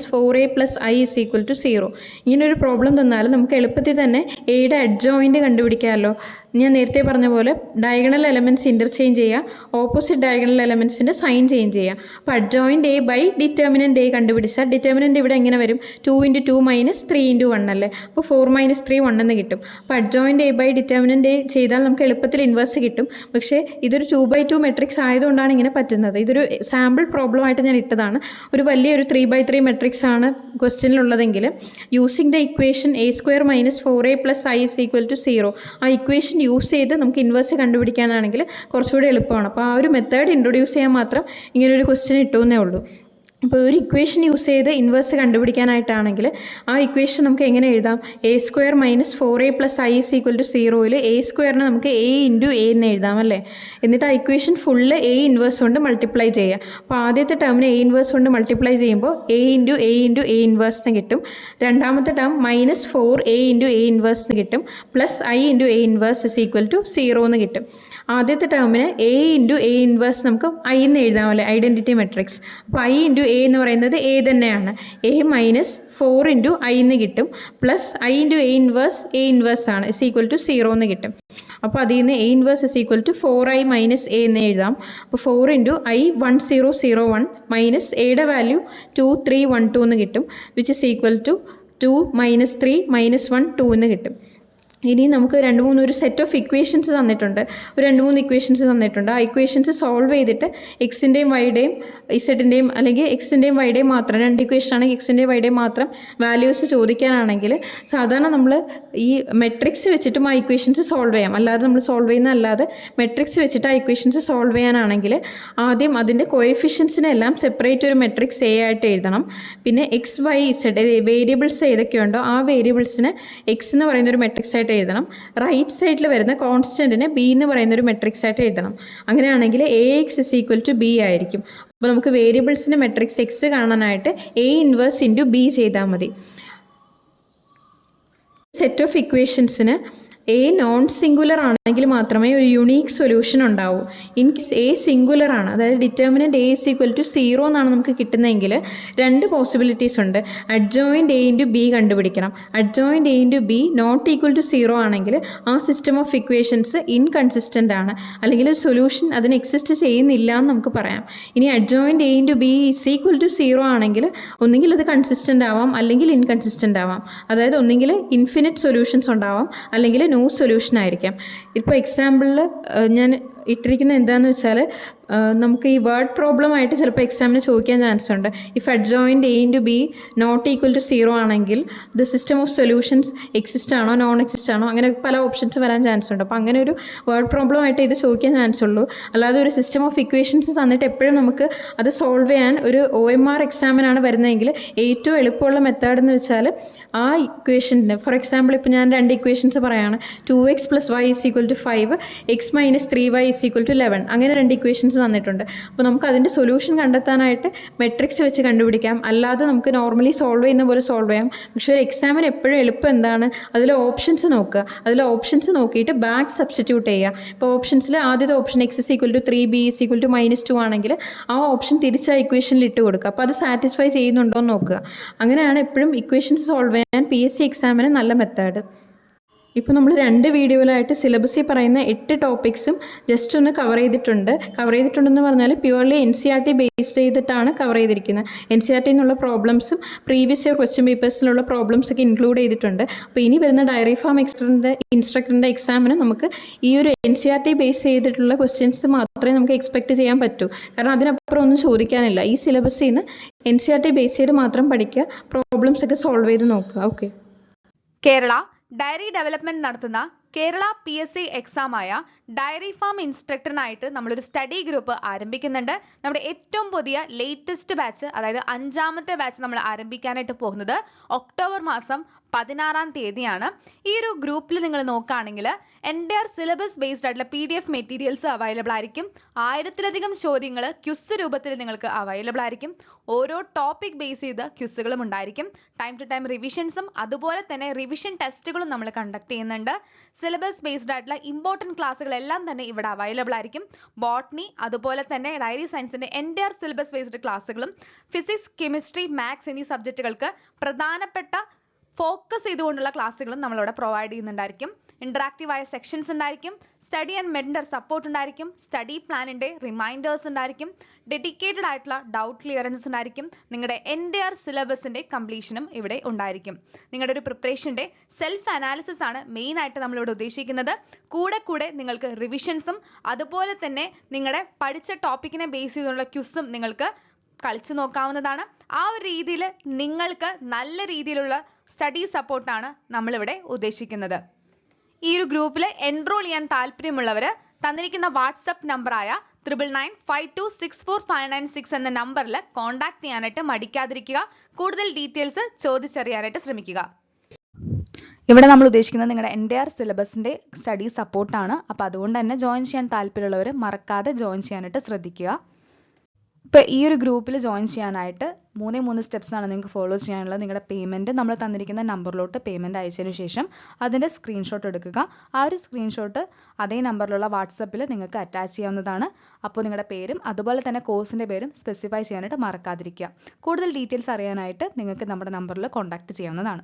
4a + i is equal to 0. ഇങ്ങനൊരു problem തന്നാൽ നമുക്ക് എളുപ്പത്തിൽ തന്നെ എയുടെ അഡ്ജോയിൻറ്റ് കണ്ടുപിടിക്കാമല്ലോ. ഞാൻ നേരത്തെ പറഞ്ഞ പോലെ ഡയഗണൽ എലമെൻറ്റ്സ് ഇൻ്റർചേഞ്ച് ചെയ്യുക, ഓപ്പോസിറ്റ് ഡയഗണൽ എലമെൻറ്റ്സിൻ്റെ സൈൻ ചേഞ്ച് ചെയ്യുക. അപ്പോൾ adjoint A by determinant A കണ്ടുപിടിച്ചാൽ ഡിറ്റർമിനൻ്റ് ഇവിടെ എങ്ങനെ വരും? 2 × 2 - 3 × 1 അല്ലേ. അപ്പോൾ 4 - 3 1 എന്ന് കിട്ടും. അപ്പോൾ adjoint A by determinant A ചെയ്താൽ നമുക്ക് എളുപ്പത്തിൽ ഇൻവേഴ്സ് കിട്ടും. പക്ഷേ ഇതൊരു 2x2 മെട്രിക്സ് ആയതുകൊണ്ടാണ് ഇങ്ങനെ പറ്റുന്നത്. ഇതൊരു സാമ്പിൾ പ്രോബ്ലം ആയിട്ട് ഞാൻ ഇട്ടതാണ്. ഒരു വലിയൊരു 3x3 മെട്രിക്സ് ആണ് ക്വസ്റ്റ്യനിലുള്ളതെങ്കിൽ using the equation a² - 4a + i is equal to 0, ആ ഇക്വേഷൻ യൂസ് ചെയ്ത് നമുക്ക് ഇൻവേഴ്സ് കണ്ടുപിടിക്കാനാണെങ്കിൽ കുറച്ചുകൂടി എളുപ്പമാണ്. അപ്പോൾ ആ ഒരു മെത്തേഡ് ഇൻട്രൊഡ്യൂസ് ചെയ്യാൻ മാത്രം ഇങ്ങനൊരു ക്വസ്റ്റ്യൻ ഇട്ടുവെന്നേ ഉള്ളൂ. അപ്പോൾ ഒരു ഇക്വേഷൻ യൂസ് ചെയ്ത് ഇൻവേഴ്സ് കണ്ടുപിടിക്കാനായിട്ടാണെങ്കിൽ ആ ഇക്വേഷൻ നമുക്ക് എങ്ങനെ എഴുതാം? a² - 4a + i is equal to 0യിൽ a² നമുക്ക് a × a എന്ന് എഴുതാം അല്ലേ. എന്നിട്ട് ആ ഇക്വേഷൻ ഫുള്ള് a ഇൻവേഴ്സ് കൊണ്ട് മൾട്ടിപ്ലൈ ചെയ്യുക. അപ്പോൾ ആദ്യത്തെ ടേമിന് a ഇൻവേഴ്സ് കൊണ്ട് മൾട്ടിപ്ലൈ ചെയ്യുമ്പോൾ a × a × a ഇൻവേഴ്സ് എന്ന് കിട്ടും. രണ്ടാമത്തെ ടേം -4a × a ഇൻവേഴ്സ് എന്ന് കിട്ടും, plus i × a inverse is equal to 0 എന്ന് കിട്ടും. ആദ്യത്തെ ടേമിന് a × a ഇൻവേഴ്സ് നമുക്ക് i എന്ന് എഴുതാം അല്ലേ, ഐഡൻറ്റിറ്റി മെട്രിക്സ്. അപ്പോൾ i × a എന്ന് പറയുന്നത് a തന്നെയാണ്. a - 4 × i എന്ന് കിട്ടും, പ്ലസ് i × a ഇൻവേഴ്സ് ആണ് ഇസ് ഈക്വൽ ടു 0 എന്ന് കിട്ടും. അപ്പോൾ അതിൽ നിന്ന് a inverse is equal to 4i - a എന്ന് എഴുതാം. അപ്പോൾ 4 × i 1001 മൈനസ് എയുടെ വാല്യൂ 2312 എന്ന് കിട്ടും, വിച്ച് ഇസ് ഈക്വൽ ടു 2 - 3 - 1 2 എന്ന് കിട്ടും. ഇനി നമുക്ക് ഒരു സെറ്റ് ഓഫ് ഇക്വേഷൻസ് തന്നിട്ടുണ്ട്, ഒരു 2-3 ഇക്വേഷൻസ് തന്നിട്ടുണ്ട്. ആ ഇക്വേഷൻസ് സോൾവ് ചെയ്തിട്ട് എക്സിൻ്റെയും വൈയുടെയും ഇസഡിൻ്റെയും അല്ലെങ്കിൽ എക്സിൻ്റെയും വൈയുടെയും മാത്രം, 2 ഇക്വേഷൻ ആണെങ്കിൽ എക്സിൻ്റെയും വൈയുടെയും മാത്രം വാല്യൂസ് ചോദിക്കാനാണെങ്കിൽ സാധാരണ നമ്മൾ ഈ മെട്രിക്സ് വെച്ചിട്ടും ആ ഇക്വേഷൻസ് സോൾവ് ചെയ്യാം. അല്ലാതെ നമ്മൾ സോൾവ് ചെയ്യുന്ന അല്ലാതെ മെട്രിക്സ് വെച്ചിട്ട് ആ ഇക്വേഷൻസ് സോൾവ് ചെയ്യാനാണെങ്കിൽ ആദ്യം അതിൻ്റെ കോഎഫിഷ്യൻസിനെല്ലാം സെപ്പറേറ്റ് ഒരു മെട്രിക്സ് എ ആയിട്ട് എഴുതണം. പിന്നെ എക്സ്, വൈ, ഇസഡ് വേരിയബിൾസ് ഏതൊക്കെയുണ്ടോ ആ വേരിയബിൾസിന് എക്സ് എന്ന് പറയുന്ന ഒരു മെട്രിക്സ് ആയിട്ട് എഴുതണം. റൈറ്റ് സൈഡിൽ വരുന്ന കോൺസ്റ്റൻറ്റിനെ ബി എന്ന് പറയുന്ന ഒരു മെട്രിക്സ് ആയിട്ട് എഴുതണം. അങ്ങനെയാണെങ്കിൽ AX is equal to B ആയിരിക്കും. അപ്പോൾ നമുക്ക് വേരിയബിൾസിൻ്റെ മെട്രിക്സ് എക്സ് കാണാനായിട്ട് a ഇൻവേഴ്സ് ഇൻറ്റു ബി ചെയ്താൽ മതി. സെറ്റ് ഓഫ് ഇക്വേഷൻസിന് എ നോൺ സിംഗുലർ ആണെങ്കിൽ മാത്രമേ ഒരു യുണീക്ക് സൊല്യൂഷൻ ഉണ്ടാവൂ. ഇൻ കേസ് എ സിംഗുലർ ആണ്, അതായത് determinant A is equal to 0 എന്നാണ് നമുക്ക് കിട്ടുന്നതെങ്കിൽ 2 പോസിബിലിറ്റീസ് ഉണ്ട്. അഡ്ജോയിൻറ്റ് a × b കണ്ടുപിടിക്കണം. Adjoint a × b not equal to 0 ആണെങ്കിൽ ആ സിസ്റ്റം ഓഫ് ഇക്വേഷൻസ് ഇൻകൺസിസ്റ്റൻ്റ് ആണ്, അല്ലെങ്കിൽ ഒരു സൊല്യൂഷൻ അതിന് എക്സിസ്റ്റ് ചെയ്യുന്നില്ല എന്ന് നമുക്ക് പറയാം. ഇനി adjoint a × b is equal to 0 ആണെങ്കിൽ ഒന്നുകിൽ അത് കൺസിസ്റ്റൻ്റ് ആവാം അല്ലെങ്കിൽ ഇൻകൺസിസ്റ്റൻ്റ് ആവാം. അതായത് ഒന്നുകിൽ ഇൻഫിനിറ്റ് സൊല്യൂഷൻസ് ഉണ്ടാവാം അല്ലെങ്കിൽ നോ സൊല്യൂഷൻ ആയിരിക്കാം. ഇപ്പോൾ എക്സാമ്പിളിൽ ഞാൻ ഇട്ടിരിക്കുന്നത് എന്താണെന്ന് വെച്ചാൽ നമുക്ക് ഈ വേർഡ് പ്രോബ്ലം ആയിട്ട് ചിലപ്പോൾ എക്സാമിന് ചോദിക്കാൻ ചാൻസ് ഉണ്ട്. If adjoint A into B not equal to 0 ആണെങ്കിൽ the system of solutions exist ആണോ നോൺ എക്സിസ്റ്റ് ആണോ, അങ്ങനെ പല ഓപ്ഷൻസ് വരാൻ ചാൻസ് ഉണ്ട്. അപ്പോൾ അങ്ങനെ ഒരു വേർഡ് പ്രോബ്ലം ആയിട്ട് ഇത് ചോദിക്കാൻ ചാൻസ് ഉള്ളൂ. അല്ലാതെ ഒരു സിസ്റ്റം ഓഫ് ഇക്വേഷൻസ് തന്നിട്ട് എപ്പോഴും നമുക്ക് അത് സോൾവ് ചെയ്യാൻ ഒരു OMR എക്സാമിനാണ് വരുന്നതെങ്കിൽ ഏറ്റവും എളുപ്പമുള്ള മെത്തേഡ് എന്ന് വെച്ചാൽ ആ ഇക്വേഷൻ്റെ, ഫോർ എക്സാമ്പിൾ ഇപ്പോൾ ഞാൻ 2 ഇക്വേഷൻസ് പറയുകയാണ്. 2x + y = 5, x - 3y = 11, അങ്ങനെ 2 ഇക്വേഷൻസ് തന്നിട്ടുണ്ട്. അപ്പോൾ നമുക്ക് അതിൻ്റെ സൊല്യൂഷൻ കണ്ടെത്താനായിട്ട് മെട്രിക്സ് വെച്ച് കണ്ടുപിടിക്കാം, അല്ലാതെ നമുക്ക് നോർമലി സോൾവ് ചെയ്യുന്ന പോലെ സോൾവ് ചെയ്യാം. പക്ഷേ ഒരു എക്സാമിന് എപ്പോഴും എളുപ്പം എന്താണ്, അതിലെ ഓപ്ഷൻസ് നോക്കുക. അതിലെ ഓപ്ഷൻസ് നോക്കിയിട്ട് ബാക്ക് സബ്സ്റ്റിറ്റ്യൂട്ട് ചെയ്യുക. ഇപ്പോൾ ഓപ്ഷൻസിൽ ആദ്യത്തെ ഓപ്ഷൻ x = 3, b = -2 ആണെങ്കിൽ ആ ഓപ്ഷൻ തിരിച്ച് ആ ഇക്വേഷനിൽ ഇട്ട് കൊടുക്കുക. അപ്പോൾ അത് സാറ്റിസ്ഫൈ ചെയ്യുന്നുണ്ടോ എന്ന് നോക്കുക. അങ്ങനെയാണ് എപ്പോഴും ഇക്വേഷൻസ് സോൾവ് ചെയ്യാൻ PSC എക്സാമിന് നല്ല മെത്തേഡ്. ഇപ്പോൾ നമ്മൾ 2 വീഡിയോയിലായിട്ട് സിലബസിൽ പറയുന്ന 8 ടോപ്പിക്സും ജസ്റ്റ് ഒന്ന് കവർ ചെയ്തിട്ടുണ്ടെന്ന് പറഞ്ഞാൽ പ്യുവർലി NCERT ബേസ് ചെയ്തിട്ടാണ് കവർ ചെയ്തിരിക്കുന്നത്. NCERT എന്നുള്ള പ്രോബ്ലംസും പ്രീവിയസ് ഇയർ ക്വസ്റ്റ്യൻ പേപ്പേഴ്സിലുള്ള പ്രോബ്ലംസ് ഒക്കെ ഇൻക്ലൂഡ് ചെയ്തിട്ടുണ്ട്. അപ്പോൾ ഇനി വരുന്ന ഡയറി ഫാം ഇൻസ്ട്രക്ടറിൻ്റെ എക്സാമിന് നമുക്ക് ഈ ഒരു NCERT ബേസ് ചെയ്തിട്ടുള്ള ക്വസ്റ്റ്യൻസ് മാത്രമേ നമുക്ക് എക്സ്പെക്റ്റ് ചെയ്യാൻ പറ്റൂ. കാരണം അതിനപ്പുറം ഒന്നും ചോദിക്കാനില്ല. ഈ സിലബസിൽ നിന്ന് NCERT ബേസ് ചെയ്ത് മാത്രം പഠിക്കുക, പ്രോബ്ലംസ് ഒക്കെ സോൾവ് ചെയ്ത് നോക്കുക. ഓക്കെ. കേരള ഡയറി ഡെവലപ്മെന്റ് നടത്തുന്ന കേരള PSC എക്സാമായ ഡയറി ഫാം ഇൻസ്ട്രക്ടറിനായിട്ട് നമ്മളൊരു സ്റ്റഡി ഗ്രൂപ്പ് ആരംഭിക്കുന്നുണ്ട്. നമ്മുടെ ഏറ്റവും പുതിയ ലേറ്റസ്റ്റ് ബാച്ച്, അതായത് 5ാമത്തെ ബാച്ച് നമ്മൾ ആരംഭിക്കാനായിട്ട് പോകുന്നത് ഒക്ടോബർ മാസം 16-ാം തീയതിയാണ്. ഈ ഒരു ഗ്രൂപ്പിൽ നിങ്ങൾ നോക്കുകയാണെങ്കിൽ എൻ്റയർ സിലബസ് ബേസ്ഡ് ആയിട്ടുള്ള PDF മെറ്റീരിയൽസ് അവൈലബിൾ ആയിരിക്കും. 1000-ലധികം ചോദ്യങ്ങൾ ക്വിസ് രൂപത്തിൽ നിങ്ങൾക്ക് അവൈലബിൾ ആയിരിക്കും. ഓരോ ടോപ്പിക് ബേസ് ചെയ്ത് ക്വിസുകളും ഉണ്ടായിരിക്കും. ടൈം ടു ടൈം റിവിഷൻസും അതുപോലെ തന്നെ റിവിഷൻ ടെസ്റ്റുകളും നമ്മൾ കണ്ടക്ട് ചെയ്യുന്നുണ്ട്. സിലബസ് ബേസ്ഡ് ആയിട്ടുള്ള ഇമ്പോർട്ടൻറ്റ് ക്ലാസ്സുകളെല്ലാം തന്നെ ഇവിടെ അവൈലബിൾ ആയിരിക്കും. ബോട്ടണി അതുപോലെ തന്നെ ഡയറി സയൻസിൻ്റെ എൻ്റയർ സിലബസ് ബേസ്ഡ് ക്ലാസ്സുകളും ഫിസിക്സ്, കെമിസ്ട്രി, മാത്സ് എന്നീ സബ്ജക്റ്റുകൾക്ക് പ്രധാനപ്പെട്ട ഫോക്കസ് ചെയ്തുകൊണ്ടുള്ള ക്ലാസ്സുകളും നമ്മളിവിടെ പ്രൊവൈഡ് ചെയ്യുന്നുണ്ടായിരിക്കും. ഇന്ററാക്റ്റീവ് ആയ സെക്ഷൻസ് ഉണ്ടായിരിക്കും. സ്റ്റഡി ആൻഡ് മെന്റർ സപ്പോർട്ട് ഉണ്ടായിരിക്കും. സ്റ്റഡി പ്ലാനിൻ്റെ റിമൈൻഡേഴ്സ് ഉണ്ടായിരിക്കും. ഡെഡിക്കേറ്റഡ് ആയിട്ടുള്ള ഡൗട്ട് ക്ലിയറൻസ് ഉണ്ടായിരിക്കും. നിങ്ങളുടെ എൻ്റയർ സിലബസിൻ്റെ കംപ്ലീഷനും ഇവിടെ ഉണ്ടായിരിക്കും. നിങ്ങളുടെ ഒരു പ്രിപ്പറേഷൻ്റെ സെൽഫ് അനാലിസിസ് ആണ് മെയിനായിട്ട് നമ്മളിവിടെ ഉദ്ദേശിക്കുന്നത്. കൂടെ നിങ്ങൾക്ക് റിവിഷൻസും അതുപോലെ തന്നെ നിങ്ങളുടെ പഠിച്ച ടോപ്പിക്കിനെ ബേസ് ചെയ്തുള്ള ക്വിസും നിങ്ങൾക്ക് കളിച്ചു നോക്കാവുന്നതാണ്. ആ ഒരു രീതിയിൽ നിങ്ങൾക്ക് നല്ല രീതിയിലുള്ള സ്റ്റഡി സപ്പോർട്ടാണ് നമ്മളിവിടെ ഉദ്ദേശിക്കുന്നത്. ഈ ഒരു ഗ്രൂപ്പിൽ എൻറോൾ ചെയ്യാൻ താല്പര്യമുള്ളവർ തന്നിരിക്കുന്ന വാട്സപ്പ് നമ്പറായ 9995264596 എന്ന നമ്പറിൽ കോൺടാക്ട് ചെയ്യാനായിട്ട് മടിക്കാതിരിക്കുക. കൂടുതൽ ഡീറ്റെയിൽസ് ചോദിച്ചറിയാനായിട്ട് ശ്രമിക്കുക. ഇവിടെ നമ്മൾ ഉദ്ദേശിക്കുന്നത് നിങ്ങളുടെ എൻ്റയർ സിലബസിൻ്റെ സ്റ്റഡി സപ്പോർട്ടാണ്. അപ്പോൾ അതുകൊണ്ട് തന്നെ ജോയിൻ ചെയ്യാൻ താല്പര്യമുള്ളവർ മറക്കാതെ ജോയിൻ ചെയ്യാനായിട്ട് ശ്രദ്ധിക്കുക. ഇപ്പോൾ ഈ ഒരു ഗ്രൂപ്പിൽ ജോയിൻ ചെയ്യാനായിട്ട് 3 സ്റ്റെപ്സ് ആണ് നിങ്ങൾക്ക് ഫോളോ ചെയ്യാനുള്ളത്. നിങ്ങളുടെ പേയ്മെൻറ്റ് നമ്മൾ തന്നിരിക്കുന്ന നമ്പറിലോട്ട് പേയ്മെൻറ്റ് അയച്ചതിന് ശേഷം അതിൻ്റെ സ്ക്രീൻഷോട്ട് എടുക്കുക. ആ ഒരു സ്ക്രീൻഷോട്ട് അതേ നമ്പറിലുള്ള വാട്സപ്പിൽ നിങ്ങൾക്ക് അറ്റാച്ച് ചെയ്യാവുന്നതാണ്. അപ്പോൾ നിങ്ങളുടെ പേരും അതുപോലെ തന്നെ കോഴ്സിൻ്റെ പേരും സ്പെസിഫൈ ചെയ്യാനായിട്ട് മറക്കാതിരിക്കുക. കൂടുതൽ ഡീറ്റെയിൽസ് അറിയാനായിട്ട് നിങ്ങൾക്ക് നമ്മുടെ നമ്പറിൽ കോൺടാക്ട് ചെയ്യാവുന്നതാണ്.